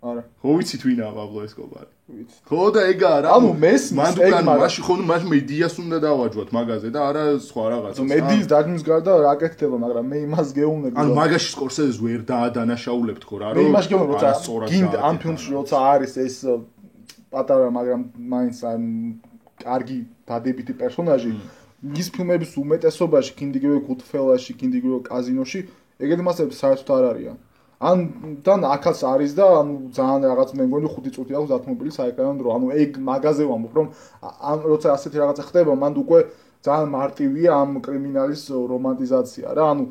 S1: არა.
S2: ხო ვიცით ვინაა პაბლო ესკობარი? ვიცით. ხო და ეგაა რა.
S1: ანუ მესმის
S2: ეგ მაშინ ხო მაშინ მედიას უნდა დავაჯვათ მაგაზე და არა სხვა რაღაცას.
S1: მედიის დაგმის გარდა რა გეკეთდება, მაგრამ მე იმას გეუბნები.
S2: ანუ მაგაში სკორსეზეს ვერ დაადანაშაულებთ ხო რა, რომ
S1: მე იმას გეუბნები, როცა გინდა ამ ფილმში როცა არის ეს პატარა, მაგრამ მაინც კარგი დადებითი პერსონაჟი, მის ფილმების უმეტესობაში, კიდიგივე გუდფელაში, კიდიგივე კაზინოში, ეგეთი მასები საერთოდ არ არიან. ან თან აქაც არის და ანუ ძალიან რაღაც მე მგონი 5 წუთი აქვს დათმობილი საეკრანო დრო. ანუ ეგ მაგაზე ვამბობ, რომ ან როცა ასეთი რაღაცა ხდება, მან უკვე ძალიან მარტივია ამ კრიმინალის რომანტიზაცია რა. ანუ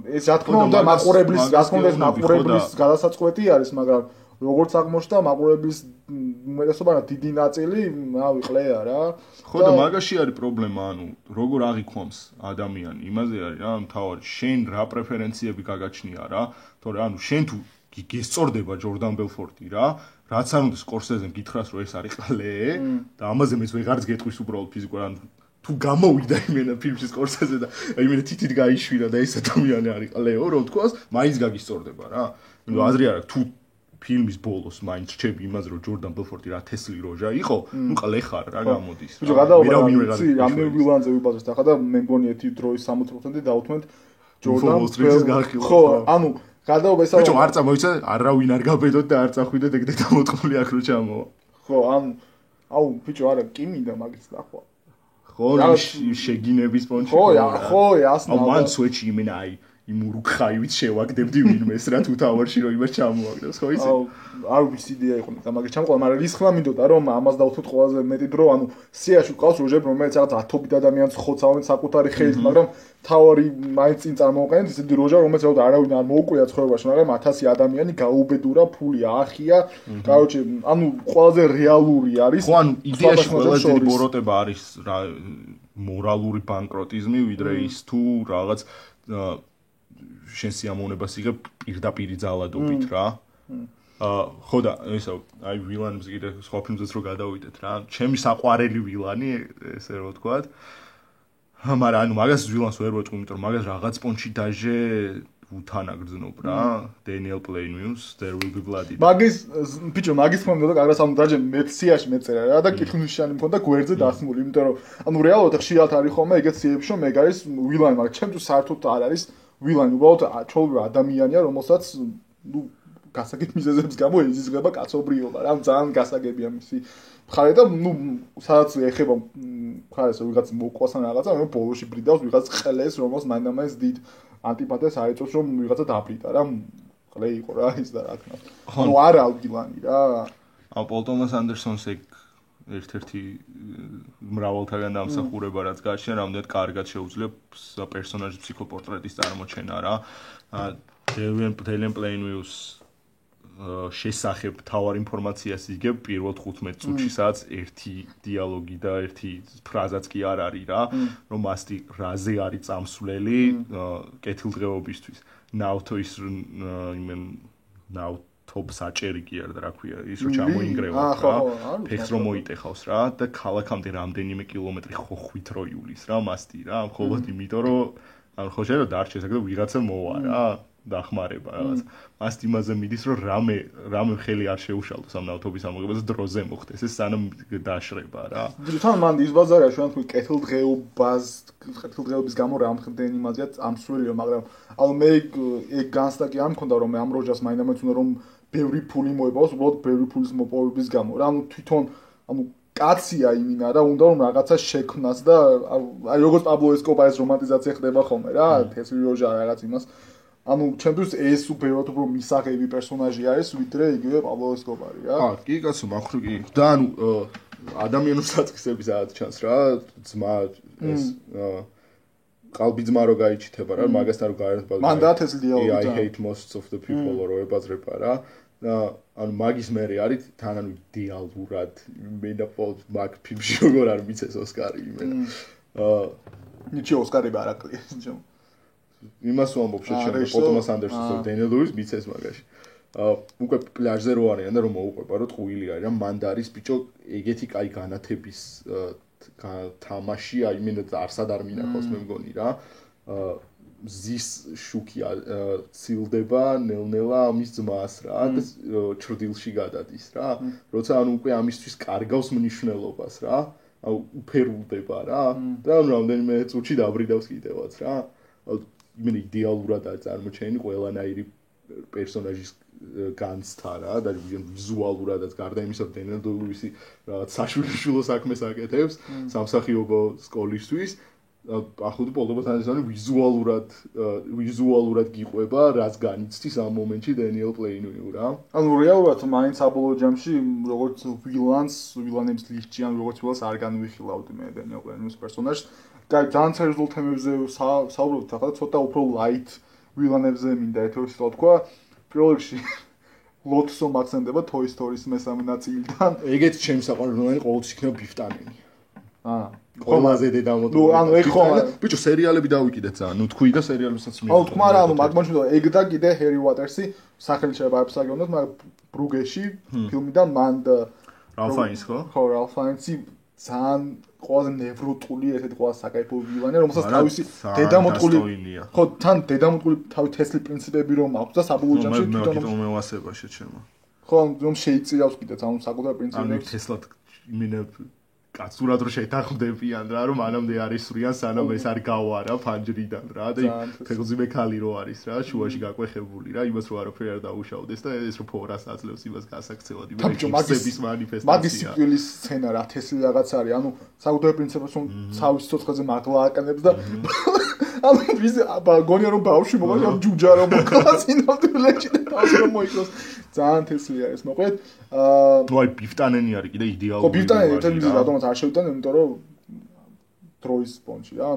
S1: ეს რა თქმა უნდა მაყურებლის გადასაწყვეტი არის, მაგრამ როგორც აღმოჩნდა, მაყურებლის უმეტესობა დიდი ნაწილი რავი ყლეა რა.
S2: ხო და მაგაში არის პრობლემა, ანუ როგორ აღიქვამს ადამიანი, იმაზე არის რა, მთავარი შენ რა პრეფერენციები გაგაჩნია რა. თორე ანუ შენ თუ გესწორდება ჯორდან ბელფორტი რა, რაც არ უნდა სკორსეზემ გითხრას რომ ეს არის ყლე და ამაზე მეც ვეღარც გეტყვის უბრალოდ ფიზიკურად, ანუ თუ გამოვიდა იმენა ფილმში სკორსეზე და იმენა თითით გაიშვირა და ეს ადამიანი არის ყლეო, რომ თქვას, მაინც გაგისწორდება რა. ანუ აზრი არა, თუ ფილმის ბოლოს მაინც რჩები იმაზე რომ ჯორდან ბელფორტი რა თესლი როჟა იყო, ну ყლე ხარ რა გამოდის.
S1: ბიჭო, გადავაბარე, ამ ვილანზე ვიბაზრეთ ახლა და მე მგონი ერთი დროის 60% დავუთმენთ ჯორდან ბელფორტი. ხო, ანუ გადაობა ეს
S2: ბიჭო, არ წამოიცა, არავინ არ გაბედოთ და არ წახვიდეთ ეგ დამოტყმული აქ რო ჩამოვა.
S1: ხო, აუ ბიჭო, არა, კი მინდა მაგის ნახვა.
S2: ხო, შეგინების პონჩი.
S1: ხო, ясно.
S2: აუ მან სუეჩი იმენა აი იმ ურუქხაივით შევაგდებდი ვინმეს რა თუ თავარში რომ იმას ჩამოაგდოს, ხო იცი?
S1: არ ვიცი იდეა იყო და მაგას ჩამოყვა, მაგრამ ის ხმა მინდოდა რომ ამას დავთოთ ყველაზე მეტი დრო, ანუ სიაში ყავს როჟები, რომელიც რაღაც 10 ადამიანს ხოცავენ საკუთარი ხელით, მაგრამ თავარი მაინც წინ წარმოუყენეთ ისეთი როჟა, რომელიც რაოდ არავინ არ მოუკვია ცხოვრებაში, მაგრამ 1000 ადამიანი გაუბედურა, ფული აახია. короче, ანუ ყველაზე რეალური არის.
S2: ხო, ანუ იდეაში ყველაზე დიდი ბოროტება არის რა მორალური ბანკროტიზმი, ვიდრე ის თუ რაღაც შენ სიამოვნებას იღებ პირდაპირ ძალადობით რა. ხო და ესა აი ვილანებს კიდე სხვა ფილმზეც რო გადავიდეთ რა. ჩემი საყვარელი ვილანი, ესე რომ ვთქვათ. მაგრამ ანუ მაგას ვილანს ვერ ვეთქვი, იმიტომ რომ მაგას რაღაც პონჩი დაჟე უთანაგრძნობ რა. დენიელ პლეინვიუს, There Will Be Blood.
S1: მაგის ბიჭო, მაგის თქმა უნდა კარგად ამ დაჟე მეციაში მეწერა რა და კითხვნისშანი მქონდა გვერდზე დასმული, იმიტომ რომ ანუ რეალურად ხშირად არის ხოლმე ეგეთ სიებში, რომ ეგ არის ვილანი, მაგრამ ჩემთვის საერთოდ არ არის ვილანი, უბრალოდ ჩვეულებრივი ადამიანია, რომელსაც ნუ გასაგებ მიზეზების გამო ეზიზღება კაცობრიობა რა, ძალიან გასაგებია მისი მხარე და ნუ სადაც ეხება მხარეს ვიღაც მოყვას ან რაღაცა, მე ბოლოში ბრიდავს ვიღაც ყლეს, რომელს მაინდა-მაინც დიდ ანტიპათიას აეწევს, რომ ვიღაცა დაბრიდა რა, ყლე იყო რა ის და რა თქმა უნდა. ანუ არა ვილანი რა.
S2: აუ პოლ თომას ანდერსონს ეგ ერთ-ერთი მრავალთაგან დამსახურება რაც გააჩნია, რამდენად კარგად შეუძლებს პერსონაჟის ფსიქოპორტრეტის წარმოჩენა რა. დელენ პლეინვიუს შესახებ თავარ ინფორმაციას იგებ პირველ 15 წუთში, სადაც ერთი დიალოგი და ერთი ფრაზაც კი არ არის რა, რომ მასტი რაზე არის წამსვლელი კეთილდღეობისთვის. ნავთო ის ნავთო საჭერი კი არ და რა ქვია, ის რომ ჩამოინგრევათ რა, ფეხს რომ მოიტეხავს რა და ქალაქამდე რამდენიმე კილომეტრი ხოხვით რო იulis რა მასტი რა, მხოლოდ იმიტომ რომ ან ხო შეიძლება დარჩეს აქ და ვიღაცა მოვა რა. დახმარება რაღაც. მას იმაზე მიდის რომ რამე ხელი არ შეუშალოს ამ ნავთობის ამოღებას დროზე მოხდეს ეს სანამ დაშრება რა.
S1: თან მან იზბაზარია ჩვენ თქვი კეთილდღეობის გამო რამდენი იმაზეა წამსვლიო, მაგრამ ანუ მე ეგ განსდა კი არ მქონდა რომ მე ამ როჯას მაინც უნდა რომ ბევრი ფული მოებავს, უბრალოდ ბევრი ფულის მოპოვების გამო რა. ანუ თვითონ ანუ კაცია იმინა რა, უნდა რომ რაღაცა შექმნას და აი როგორც პაბლო ესკობარის რომანტიზაცია ხდება ხოლმე რა, თეთრი როჟა რაღაც იმას ანუ ჩემთვის ეს უბრალოდ უფრო მისაღები პერსონაჟი არის ვიდრე იგივე პაბლო ესკობარი რა.
S2: კი კაცო, მაგრამ კი. და ანუ ადამიანურ საწყისები სადაც ჩანს რა, ძმა ეს ყალბი ძმა რო გაიჩითება რა, მაგასთან რო გაერთბა.
S1: მან და თესლი დიალოგი.
S2: I hate most of the people რო ებაზრება რა. და ანუ მაგის მერე არის თან ანუ იდეალურად მენაპოზ მაგ ფილმში როგორ არ მიცეს ოსკარი იმენა.
S1: ნიჩი ოსკარი ბარაკლია ჯომ.
S2: იმას ვამბობ შეჩერდა პოტომას ანდერსონს და დენიელ ლუის მიცეს მაგაში. უკვე პლაჟზე რო არიან და რომ მოუყვება რომ ტყუილი არის რა მან და არის ბიჭო ეგეთი კაი განათების თამაში აი მე არსად არ მინახავს მე მგონი რა. ზის შუქი ცილდება ნელ-ნელა ამის ძმას რა და ჩრდილში გადადის რა. როცა ანუ უკვე ამისთვის კარგავს მნიშვნელობას რა. უფერულდება რა. და რამდენიმე წუთში დაბრიდავს კიდევაც რა. იმენი იდეალურად არის წარმოჩენილი ყველანაირი პერსონაჟის განცდა რა და ვიზუალურადაც გარდა იმისა რომ დენიელ ლუისი რაღაც საშვილიშვილო საქმეს აკეთებს სამსახიობო სკოლისთვის ახლა პოლდობას ანიზანი ვიზუალურად გიყვება რაც განიცდის ამ მომენტში დენიელ პლეინუი რა.
S1: ანუ რეალურად მაინც აბოლოო ჯამში როგორც ვილანების ლისტში ან როგორც ვილას არ განვიხილავდი მე დენიელ პლეინუის პერსონაჟს. კაი, ძალიან სერიოზულ თემებზე საუბრობთ ახლა, ცოტა უფრო ლაით ვილანებზე მინდა ეთერში თქვა. პირველ რიგში ლოტსო მახსენდება Toy Story-ის მესამე ნაწილიდან.
S2: ეგეც ჩემს საყვარელი ყოველთვის იქნება ბიფტანენი. ყველაზე დედამოწმე.
S1: ნუ ანუ ეგ ხომ
S2: ბიჭო სერიალები დავიკიდეთ ძალიან. ნუ თქვი და სერიალებსაც მე.
S1: აუ თქმა რა, ანუ მაგმაში ეგ და კიდე ჰერი უოტერსი სახელი შეიძლება არ ფსაგეონოთ, მაგრამ ბრუგეში ფილმიდან მან და
S2: რალფ ფაინს ხო?
S1: ხო, რალფ ფაინსი ძალიან ყველაზე ნევროტული ესეთი ყველაზე საკაიფო ვილანია, რომელსაც თავისი დედამოწყული ხო, თან დედამოწყული თავი თესლი პრინციპები რომ აქვს და საბოლოო ჯამში
S2: თვითონ მევასება შეჩერმა.
S1: ხო, რომ შეიწირავს კიდეც ამ საკუთარ პრინციპებს.
S2: ანუ თესლად იმენა კაცურად რო შეთანხმდებიან რა, რომ ანამდე არის სრიან, სანამ ეს არ გავარა ფანჯრიდან რა და ფეხზე ქალი რო არის რა, შუაში გაკვეხებული რა, იმას რო არაფერი არ დაუშავდეს და ეს რო ფორას აძლევს იმას გასაქცევად, იმის მანიფესტაცია.
S1: მაგის სიკვდილის სცენა რა, თესლი რაღაც არის, ანუ საკუთარ პრინციპებს რომ ცავის ცოცხლზე მაღლა აკანებს და ანუ ვიზ გონია რომ ბავშვი მოგა ჯუჯა რომ მოკლას ინოვტულეში და თავს რომ მოიკლოს. ძალიან თესლია ეს მოყვეთ.
S2: ნუ აი ბიფტანენი არის კიდე იდეალური.
S1: ხო ბიფტანენი თელევიზია რატომაც არ შევიტან, იმიტომ რომ დროის პონჩი რა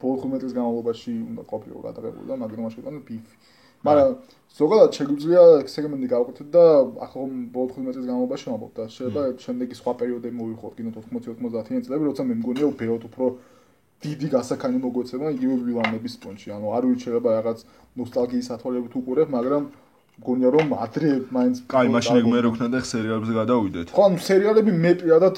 S1: 15 წლის განმავლობაში უნდა ყოფილიყო გადაღებული და მაგრამ შევიტან ბიფი. მაგრამ ზოგადად შეგვიძლია სეგმენტი გავაკეთოთ და ახლა ბოლო 15 წლის განმავლობაში ვამბობ და შეიძლება შემდეგი სხვა პერიოდები მოვიხოთ კიდე 80-90-იანი წლები, როცა მე მგონია უბრალოდ უფრო დიდი გასაქანი მოგვეცემა იგივე ვილანების პონჩი. ანუ არ ვიცი შეიძლება რაღაც ნოსტალგიის სათვალებით უყურებ, მაგრამ მგონია რომ ადრე მაინც
S2: კაი, მაშინ ეგ მე როქნა და სერიალებზე გადავიდეთ.
S1: ხო, ანუ სერიალები მე პირადად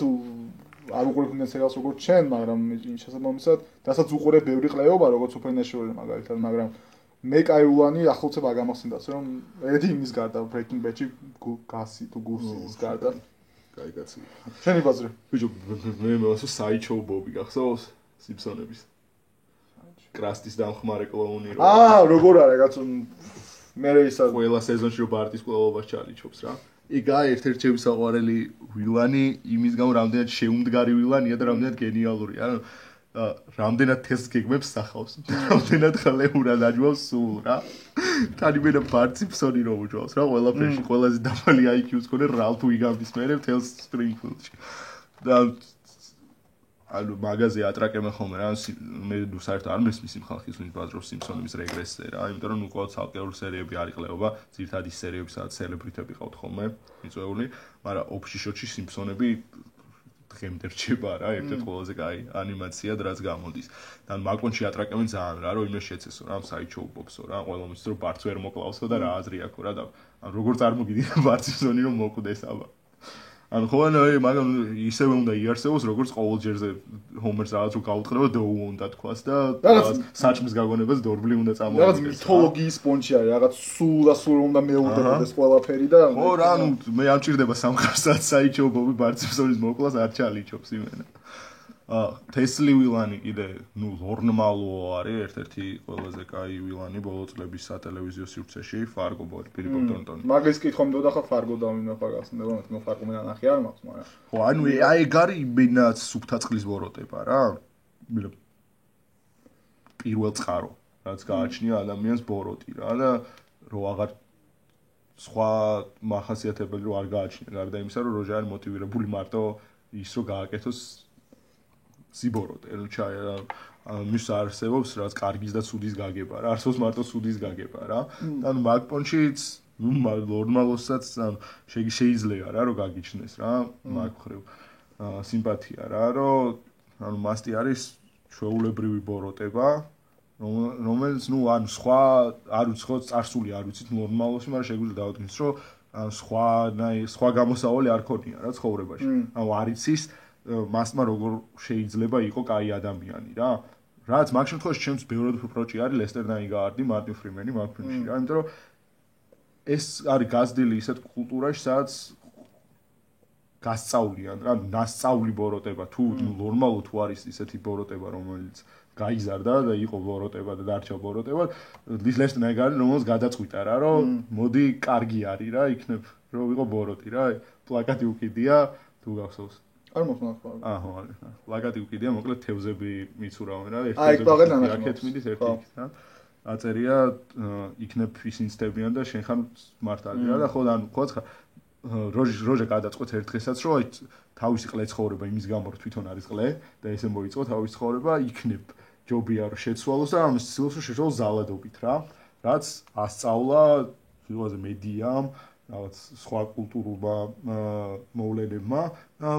S1: არ უყურებ სერიალს როგორც შენ, მაგრამ შესაბამისად, რასაც უყურებ ბევრი ყლეობა როგორც Supernatural მაგალითად, მაგრამ მე კაიულანი ახლოცებ არ გამახსენდაც რომ ედი იმის გარდა Breaking Bad-ში გასი თუ გუსის გარდა.
S2: კაი კაცი.
S1: შენი ბაზრი.
S2: ბიჭო, მე მოსო საიჩო ბობი გახსოვს Simpsons-ების. კრასტის დამხმარე კლოუნი რო.
S1: როგორ არის კაცო მე ისა
S2: ყველა სეზონში რო ბარტის კლუბობას ჩალიჩობს რა. ეგაა ერთ-ერთი ჩემი საყვარელი ვილანი, იმის გამო რამდენად შეუმდგარი ვილანია და რამდენად გენიალურია. ანუ რამდენად თესლს გეგმებს სახავს, რამდენად ხალეურად აჯვავს სულ რა. თან იმენა ბარტ სიმფსონი რო უჯვავს რა, ყველაფერში ყველაზე დაბალი IQ-ს ქონე რალფ უიგამის მერე მთელს სპრინგფილდში. და ანუ მაგაზე ატრაკებენ ხოლმე რა მე საერთოდ არ მესმის იმ ხალხის ვინც ბაზრობს სიმსონების რეგრესზე რა იმიტომ რომ უკვე ცალკეული სერიები არ იყლეობა ძირთადი სერიები სადაც სელებრიტები ყავთ ხოლმე მიწვეული მაგრამ ოფში შოტში სიმსონები დღემდე რჩება რა ერთ-ერთი ყველაზე კაი ანიმაციად რაც გამოდის და მაგონში ატრაკებენ ძალიან რა რომ იმას შეცესო რა საიჩოუ ბოქსო რა ყველამის რომ ბარც ვერ მოკლავსო და რა აზრი აქვს რა და ან როგორ წარმოგიდგენ ბარცისონი რომ მოკვდეს აბა ანუ ხო მაგრამ ისევე უნდა იარსებოს როგორც ყოველ ჯერზე ჰომერს რაღაც რო გაუტყდება დოუ უნდა თქვას და საჭმის გაგონებას დორბლი უნდა წამოიღოს
S1: რაღაც მითოლოგიის პონჩი არის რაღაც სულ და სულ უნდა მეუღდებოდეს ყველაფერი და
S2: ხო რა ანუ მე არ მჭირდება სამხარსაც საიჩო ბობი ბარცისონის მოკლას არ ჩალიჩობს იმენა თესლი ვილანი კიდე ნუ ნორმალოა არის ერთ-ერთი ყველაზე კაი ვილანი ბოლო წლების სატელევიზიო სივრცეში ფარგო ფილიპ თორნტონი
S1: მაგის კითხვა მინდოდა ხა ფარგო დავინახა გასნდება მე ფარგო მე ნახე არ მაქვს მაგრამ
S2: ხო ანუ აი გარი ბინაც სუფთა წყლის ბოროტება რა პირველ წყარო რაც გააჩნია ადამიანს ბოროტი რა და რო აღარ სხვა მახასიათებელი რო არ გააჩნია გარდა იმისა რომ როჟა არის მოტივირებული მარტო ის რო გააკეთოს სიბოროტე რომ ჩაია მის არსებობს რაც კარგის და ცუდის გაგება რა არსებობს მარტო ცუდის გაგება რა ანუ მაგპონჩიც ნუ ნორმალოსაც შეიძლება რა რომ გაგიჩნდეს რა მაგ ხრივ სიმპათია რა რომ ანუ მასტი არის ჩვეულებრივი ბოროტება რომელიც ნუ ანუ სხვა არ ვიცი ხო წარსული არ ვიცით ნორმალოში მაგრამ შეგვიძლია დავადგინოთ რომ სხვა გამოსავალი არ ქონია რა ცხოვრებაში ანუ არ იცის მასმა როგორ შეიძლება იყო კაი ადამიანი რა რაც მაგ შემთხვევაში ჩემს ბევრად უფრო პროჭი არის ლესტერ ნაიგაარდი მარტინ ფრიმენი მაგ ფილმში რა იმიტომ რომ ეს არის გაზრდილი ისეთ კულტურაში სადაც გასწავლიან რა ნასწავლი ბოროტება თუ ნორმალო თუ არის ისეთი ბოროტება რომელიც გაიზარდა და იყო ბოროტება და დარჩა ბოროტება ლესტერ ნაიგაარდი რომელს გადაწყვიტა რა რომ მოდი კარგი არის რა იქნებ რომ ვიყო ბოროტი რა პლაკატი უკიდია თუ გახსოვს
S1: არ მოსმახვა.
S2: აჰა, პლაკატი უკიდია, მოკლედ თევზები მიცურავენ რა,
S1: ერთ-ერთი
S2: მიდის ერთ-ერთი რა. აწერია იქნებ ისინი ცდებიან და შენ ხარ მართალი რა და ხო ანუ ხო ხა როჟა გადაწყვეტ ერთ დღესაც რომ აი თავისი ყლე ცხოვრება იმის გამო რომ თვითონ არის ყლე და ესე მოიწყო თავისი ცხოვრება იქნებ ჯობია რომ შეცვალოს და ამის ცდილობს რომ შეშალოს ზალადობით რა. რაც ასწავლა ფილოზე მედიამ რაღაც სხვა კულტურულმა მოვლენებმა და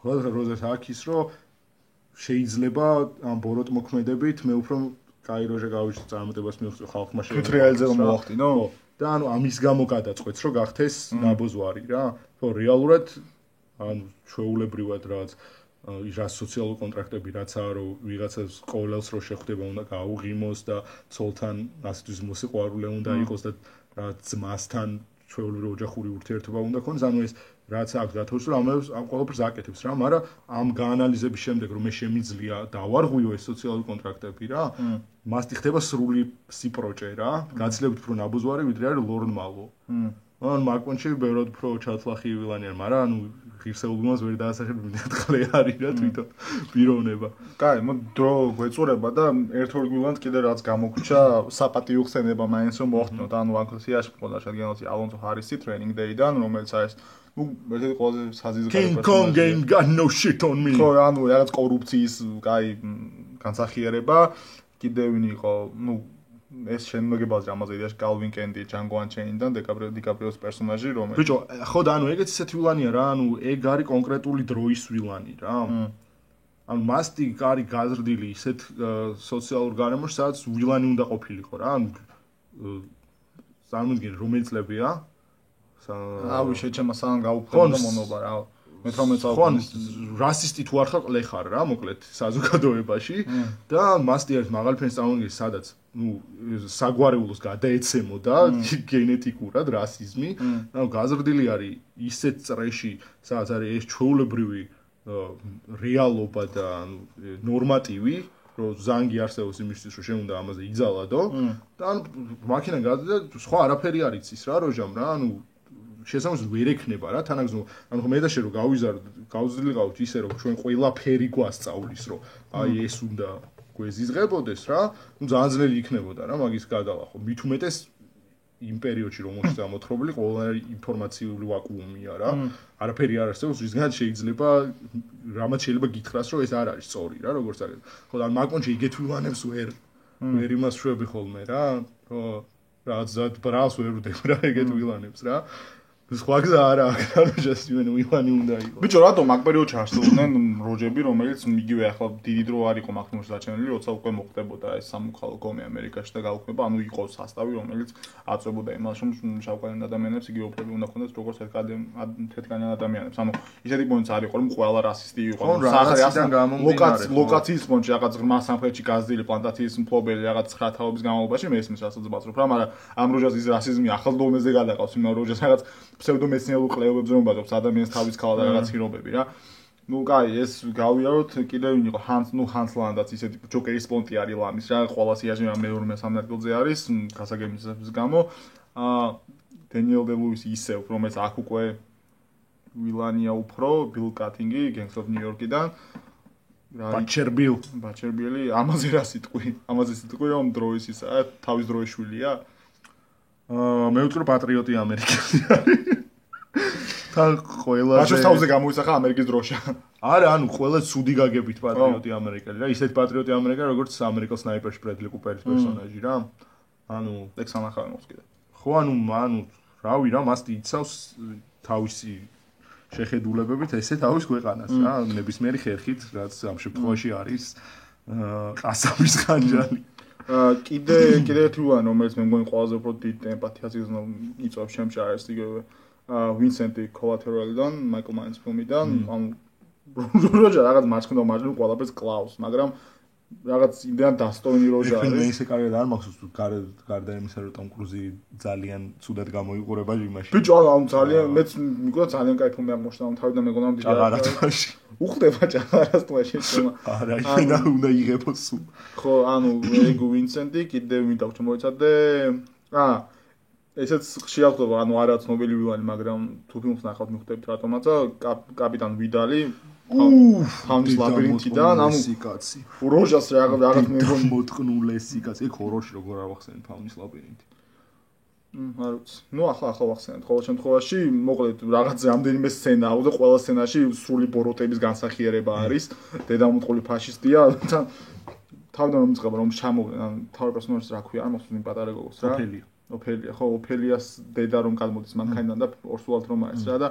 S2: როზეს აქის რომ შეიძლება ამ ბოროტ მოქმედებით მე უფრო კაი როჟა გავიჩნდა წარმატებას მიიღო ხალხმა
S1: შეიძლება რეალზე რომ მოახდინო
S2: და ანუ ამის გამო გადაწყვეტს რომ გახდეს ნაბოზვარი რა ხო რეალურად ანუ ჩვეულებრივად რაც ირა სოციალური კონტრაქტები რაც არა რომ ვიღაცას ყოველს რო შეხვდება უნდა გაუღიმოს და ცოლთან ასთვის მოსიყვარულე უნდა იყოს და რაც ძმასთან ჩვეულებრივ ოჯახური ურთიერთობა უნდა ქონდეს ანუ ეს რაც აქვს გათხოვს რომ ამ ყველაფერს აკეთებს რა მაგრამ ამ გაანალიზების შემდეგ რომ მე შემიძლია დავარღვიო ეს სოციალური კონტრაქტები რა მასტი ხდება სრული სიპროჭე რა გაცილებით უფრო ნაბუზვარი ვიდრე არის ლორნმალო ან მაგონში ბევრად უფრო ჩათლახი ვილანი არის მაგრამ ანუ ღირსეულობას ვერ დაასახელებ მეტყლე არის რა თვითონ პიროვნება
S1: კაი მო დრო გვეწურება და ერთ-ორ გვილანს კიდე რაც გამოგრჩა საპატიო ხსენება მაინც რომ მოხდნოთ ანუ ანქლსიაში მქონდა შედგენილ ალონსო ჰარისი ტრეინინგ დეიდან რომელიც არის ну ერთ-ერთი ყველაზე საზიზღარი
S2: King Kong ain't got no shit on me
S1: ხო ანუ რაღაც კორუფციის კაი განსახიერება კიდე ვინ იყო ну ეს შემოგებაზე ამაზე იდეაში კალვინ კენდი, ჯანგო ანჩეინიდან დიკაპრიოს პერსონაჟი რომელიც
S2: ბიჭო ხო და ანუ ეგეც ისეთი ვილანია რა ანუ ეგ არის კონკრეტული დროის ვილანი რა ანუ მასტი არის გაზრდილი ისეთ სოციალურ გარემოში სადაც ვილანი უნდა ყოფილიყო რა ანუ წარმოგიდგენ რომელი წლებია
S1: აუ შეჩემა სანამ გაუფრთხილდა მონობა რა მე-18 საუკუნის
S2: რასისტი თუ არ ხარ ყლე ხარ რა მოკლედ საზოგადოებაში და მასტი არის მაღალი ფენის წარმოგიდგენ სადაც ну საგვარეულოს გადაეცემოდა გენეტიკურად რასიზმი ანუ გაზრდილი არის ისეთ წრეში სადაც არის ეს ჩვეულებრივი რეალობა და ნორმატივი რომ ზანგი არსებობს იმისთვის რომ შენ უნდა ამაზე იძალადო და ანუ მაქინა გადადა სხვა არაფერი არ იცის რა როჟამ რა ანუ შესაძლოა ვერ ექნება რა თანაგზნო ანუ მე და შე რომ გავზრდილიყავთ ისე რომ ჩვენ ყველაფერი გვასწავლის რომ აი ეს უნდა გვეზიზღებოდეს რა ну ძალიან ძნელი იქნებოდა რა მაგის გადავა ხო მით უმეტეს იმ პერიოდში რომელშიც ამოთხრობილი ყველანაირი ინფორმაციული ვაკუუმია რა. არაფერი არ არსებობს, რისგან შეიძლება რამაც შეიძლება გითხრას, რომ ეს არ არის სწორი რა, როგორც არის. ხო, და მაკონში იგეთვილანებს ვერ იმას შვები ხოლმე რა, რომ რაღაც ზად ბრალს ვერ ვდებ რა, იგეთვილანებს რა. სხვა გზა არა აქვს, ანუ ჯასტივენ უივანი უნდა იყოს.
S1: ბიჭო, რატომ მაგ პერიოდში არსებობდნენ როჯები, რომელიც იგივე ახლა დიდი დრო არ იყო მახმურს დაჩენილი, როცა უკვე მოხდებოდა ეს სამოქალაქო ომი ამერიკაში და გაუქმება, ანუ იყო სასტავი, რომელიც აწვებოდა იმას, რომ შავკანიან ადამიანებს იგივე უფლები უნდა ქონდეს, როგორც თეთრკანიან ადამიანებს. ანუ ისეთი პონც არ იყო, რომ ყველა რასისტი იყო, ლოკაციის პონჩი რაღაც ღრმა სამხრეთში გაზრდილი პლანტაციის მფლობელი რაღაც 9 თაობის განმავლობაში მესმის რასაც ბაცრობ რა, მაგრამ ამ როჯას ის რასიზმი ახალ დონეზე გადაყავს, იმ როჯას რაღაც ფსევდომეცნიერულ კვლევებს რომ ბაზობს ადამიანის თავის ქალა და რაღაც ხირობები რა. ნუ კაი, ეს გავიაროთ, კიდევ ვინ იყო ჰანს ლანდაც ისეთი ჯოკერის პონტი არის ლამის რა, ყველა სიაჟე მე-2-3 ადგილზე არის, გასაგებისების გამო. დენიელ დე-ლუისი ისევ, რომელიც აქ უკვე ვილანია უფრო, ბილ კატინგი, Gangs of New York-დან. ბაჩერბილი, ამაზე რა სიტყვი, რომ დროის ისა, თავის დროის შვილია.
S2: მე ვიტყვი პატრიოტი ამერიკელი არის. თან ყველაზე
S1: ბაჩოს თავზე გამოისახა ამერიკის დროშა.
S2: არა, ანუ ყველა ცუდი გაგებით პატრიოტი ამერიკელი რა, ისეთ პატრიოტი ამერიკელი, როგორც ამერიკელ სნაიპერში ბრედლი კუპერის პერსონაჟი რა. ანუ
S1: ექს ანახავენ მოხს კიდე.
S2: ხო, ანუ რავი რა, მას იცავს თავისი შეხედულებებით ესე თავის ქვეყანას რა, ნებისმიერი ხერხით, რაც ამ შემთხვევაში არის ყასამის ხანჯალი.
S1: კიდე ერთი ვან, რომელიც მე მგონი ყველაზე უფრო დიდ ემპათიას იწვევს ჩემში არის იგივე ვინსენტი კოლატერალიდან, მაიკლ მაინის ფილმიდან, ანუ როჯა რაღაც მარცხნივ მარჯვნივ ყველაფერს კლავს, მაგრამ რაღაც იმდან დასტოვანი როჯა არის.
S2: მე ისე კარგად არ მახსოვს თუ გარდა იმისა, რომ ტომ კრუზი ძალიან ცუდად გამოიყურება იმაში.
S1: ბიჭო, ანუ ძალიან მეც მიგონა ძალიან კაი ფილმი აღმოჩნდა, ანუ თავიდან მეგონა დიდი
S2: ჭაღარათმაში.
S1: უხდება ჭაღარათმაში შემა.
S2: არა, იმენა უნდა იღებო სულ.
S1: ხო, ანუ ეგ ვინსენტი კიდევ მინდა მოიცადე. ესეც ხშირად ხდება, ანუ არა ცნობილი ვილანი, მაგრამ თუ ფილმს ნახავთ მიხვდებით რატომაცა კაპიტან ვიდალი ფაუნის ლაბირინთიდან, ანუ
S2: სიკაცი.
S1: როჟას რაღაც მეგონი
S2: მოტყნულესი კაცი, ეგ ჰორორში როგორ ავახსენეთ ფაუნის ლაბირინთი.
S1: არ ვიცი. ნუ ახლა ვახსენეთ. ყოველ შემთხვევაში, მოკლედ რაღაც რამდენიმე სცენა აქვს და ყველა სცენაში სრული ბოროტების განსახიერება არის. დედამოტყული ფაშისტია, თავიდან რომ წება რომ ჩამოვდნენ, ან თავი პერსონაჟს რა ქვია, არ მახსოვს პატარა გოგოს რა. ოფელია, ხო, ოფელიას დედა რომ გადმოდის მანქანიდან და ორსულად რომ არის რა და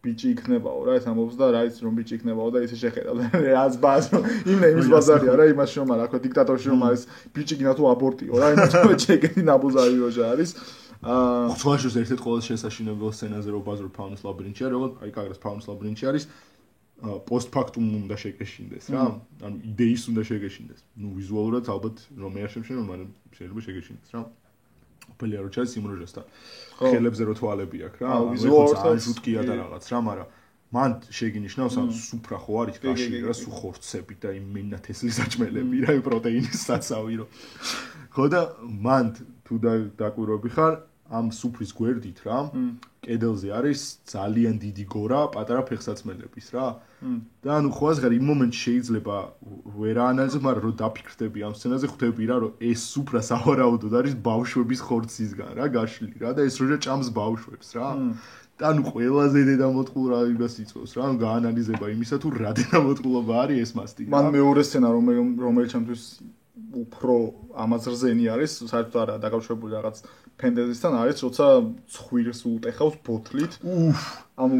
S1: ბიჭი იქნებაო რა, ეს ამბობს და რა იცი რომ ბიჭი იქნებაო და ისე შეხედავდა. რაც ბაზო, იმის ბაზარია რა, იმას რომ რა, ხო, დიქტატორში რომ არის ბიჭი გინდა თუ აბორტიო რა, იმას რომ ჩეკეთი ნაბუზარი როჟა არის.
S2: ხუთვაშოს ერთ-ერთ ყველაზე შესაშინებელ სცენაზე რომ ბაზრობ ფაუნის ლაბირინთში არის, როგორც აი კაგრას ფაუნის ლაბირინთში არის. პოსტფაქტუმ უნდა შეგეშინდეს რა, ანუ იდეის უნდა შეგეშინდეს. ნუ ვიზუალურად ალბათ რომ მე არ შემშენო, მაგრამ შეიძლება შეგეშინდეს რა. ოფელია რო ჩაის იმ როჟასთან. ხელებზე რო თვალები აქვს რა, ვიზუალურად ჟუტკია და რაღაც რა, მაგრამ მან შეგინიშნავს ან სუფრა ხო არის კაში რა, სუ ხორცები და იმ მენათესლის საჭმელები რა, პროტეინის საცავი რო. ხო და მან თუ დაკვირვები ხარ ამ სუფრის გვერდით რა, კედელზე არის ძალიან დიდი გორა პატარა ფეხსაცმელების რა. და ანუ ხო ასღარ იმ მომენტში შეიძლება ვერ აანალიზებ, მაგრამ რომ დაფიქრდები ამ სცენაზე, ხვდები რა, რომ ეს სუფრა სავარაუდოდ არის ბავშვების ხორცისგან რა, გაშლილი რა და ეს როჟა ჭამს ბავშვებს რა. და ანუ ყველაზე დედამოტყულ რა იმას იწვევს რა, ანუ გაანალიზება იმისა თუ რა დედამოტყულობა არის ეს მასტი.
S1: მან მეორე სცენა რომელიც ჩემთვის უფრო ამაზრზენი არის, საერთოდ არა დაკავშირებული რაღაც ფენტეზისთან არის, როცა ცხვირს უტეხავს ბოთლით. ანუ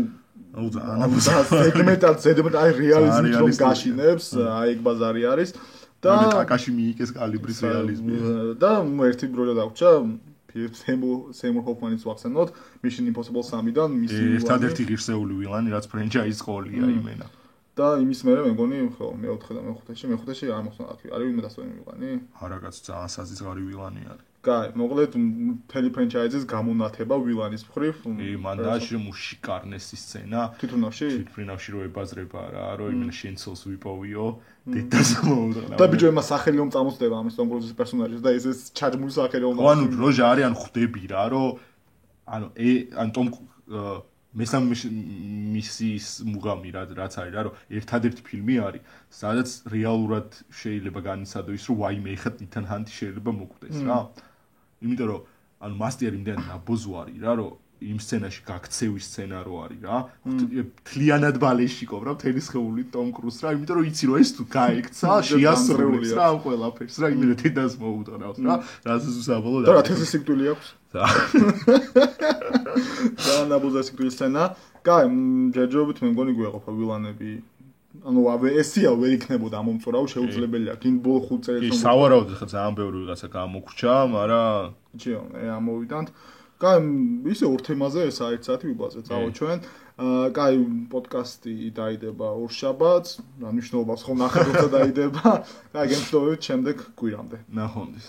S1: ზედმეტად აი რეალიზმით რომ გაშინებს, აი ეგ ბაზარი არის და
S2: კაკაში მიიკეს კალიბრის რეალიზმი.
S1: და ერთი როჟა დაგვჭა სემურ ჰოფმანის ვახსენოთ, Mission Impossible 3-დან მისი
S2: ერთადერთი ღირსეული ვილანი, რაც ფრენჩაიზ ყოლია იმენა.
S1: და იმის მერე მე მგონი, ხო, მე-4 და მე-5-ში არ მოხსნა აქ. არის ვინმე დასწრებული ვილანი?
S2: არა, კაც ძალიან საზღარი ვილანი არის.
S1: კაი, მოკლედ მთელი ფრენჩაიზის გამონათება ვილანის მხრივ.
S2: მანდაში მუშიკარნესი სცენა.
S1: თვითმფრინავში?
S2: თვითმფრინავში რო ებაზრება რა, რო იმენ შენცელს ვიპოვიო, დედას მოუდგა.
S1: და ბიჭო იმას სახელი რომ წამოსდება ამის ტომ კრუზის პერსონაჟის და ეს ჩაჯმული სახელი რომ.
S2: ანუ როჟა არის, ანუ ხვდები რა, რომ ანუ ტომ მესამე მისიის მუღამი რაც არის რა, რომ ერთადერთი ფილმი არის, სადაც რეალურად შეიძლება განიცადო ის, რომ ვაიმე ეხა იტან ჰანტი შეიძლება მოკვდეს რა. იმიტომ რომ ანუ მასტერი იმდენ ნაბოზო არის რა, რომ იმ სცენაში გაქცევის სცენა რო არის რა. თლიანად ბალეშიკობ რა, მთელი სხეული ტომ კრუზს რა, იმიტომ რომ იცი რომ ეს თუ გაიქცა, შეასრულებს რა ამ ყველაფერს რა, იმედად დედას მოუტანავს რა. რასაც უსაბოლოო
S1: და რა თესლი სიკვდილი აქვს. და ნაბოზო სიკვდილის სცენა. კაი, ჯერჯერობით მე მგონი გვეყოფა ვილანები. ანუ ესია ვერ იქნებოდა ამომწურავ, შეუძლებელია. გინ ბოლო 5 წელს.
S2: კი, სავარაუდოდ ხა ძალიან ბევრი ვიღაცა გამოგრჩა, მაგრამ
S1: ჯიო, ამოვიდანთ. კაი, ისე ორ თემაზე ეს 1 საათი ვიბაზე წავაჩვენ. კაი, პოდკასტი დაიდება ორშაბათს, რა მნიშვნელობას ხომ ნახევარზე დაიდება. კაი, გემშვიდობებით შემდეგ კვირამდე.
S2: ნახვამდის.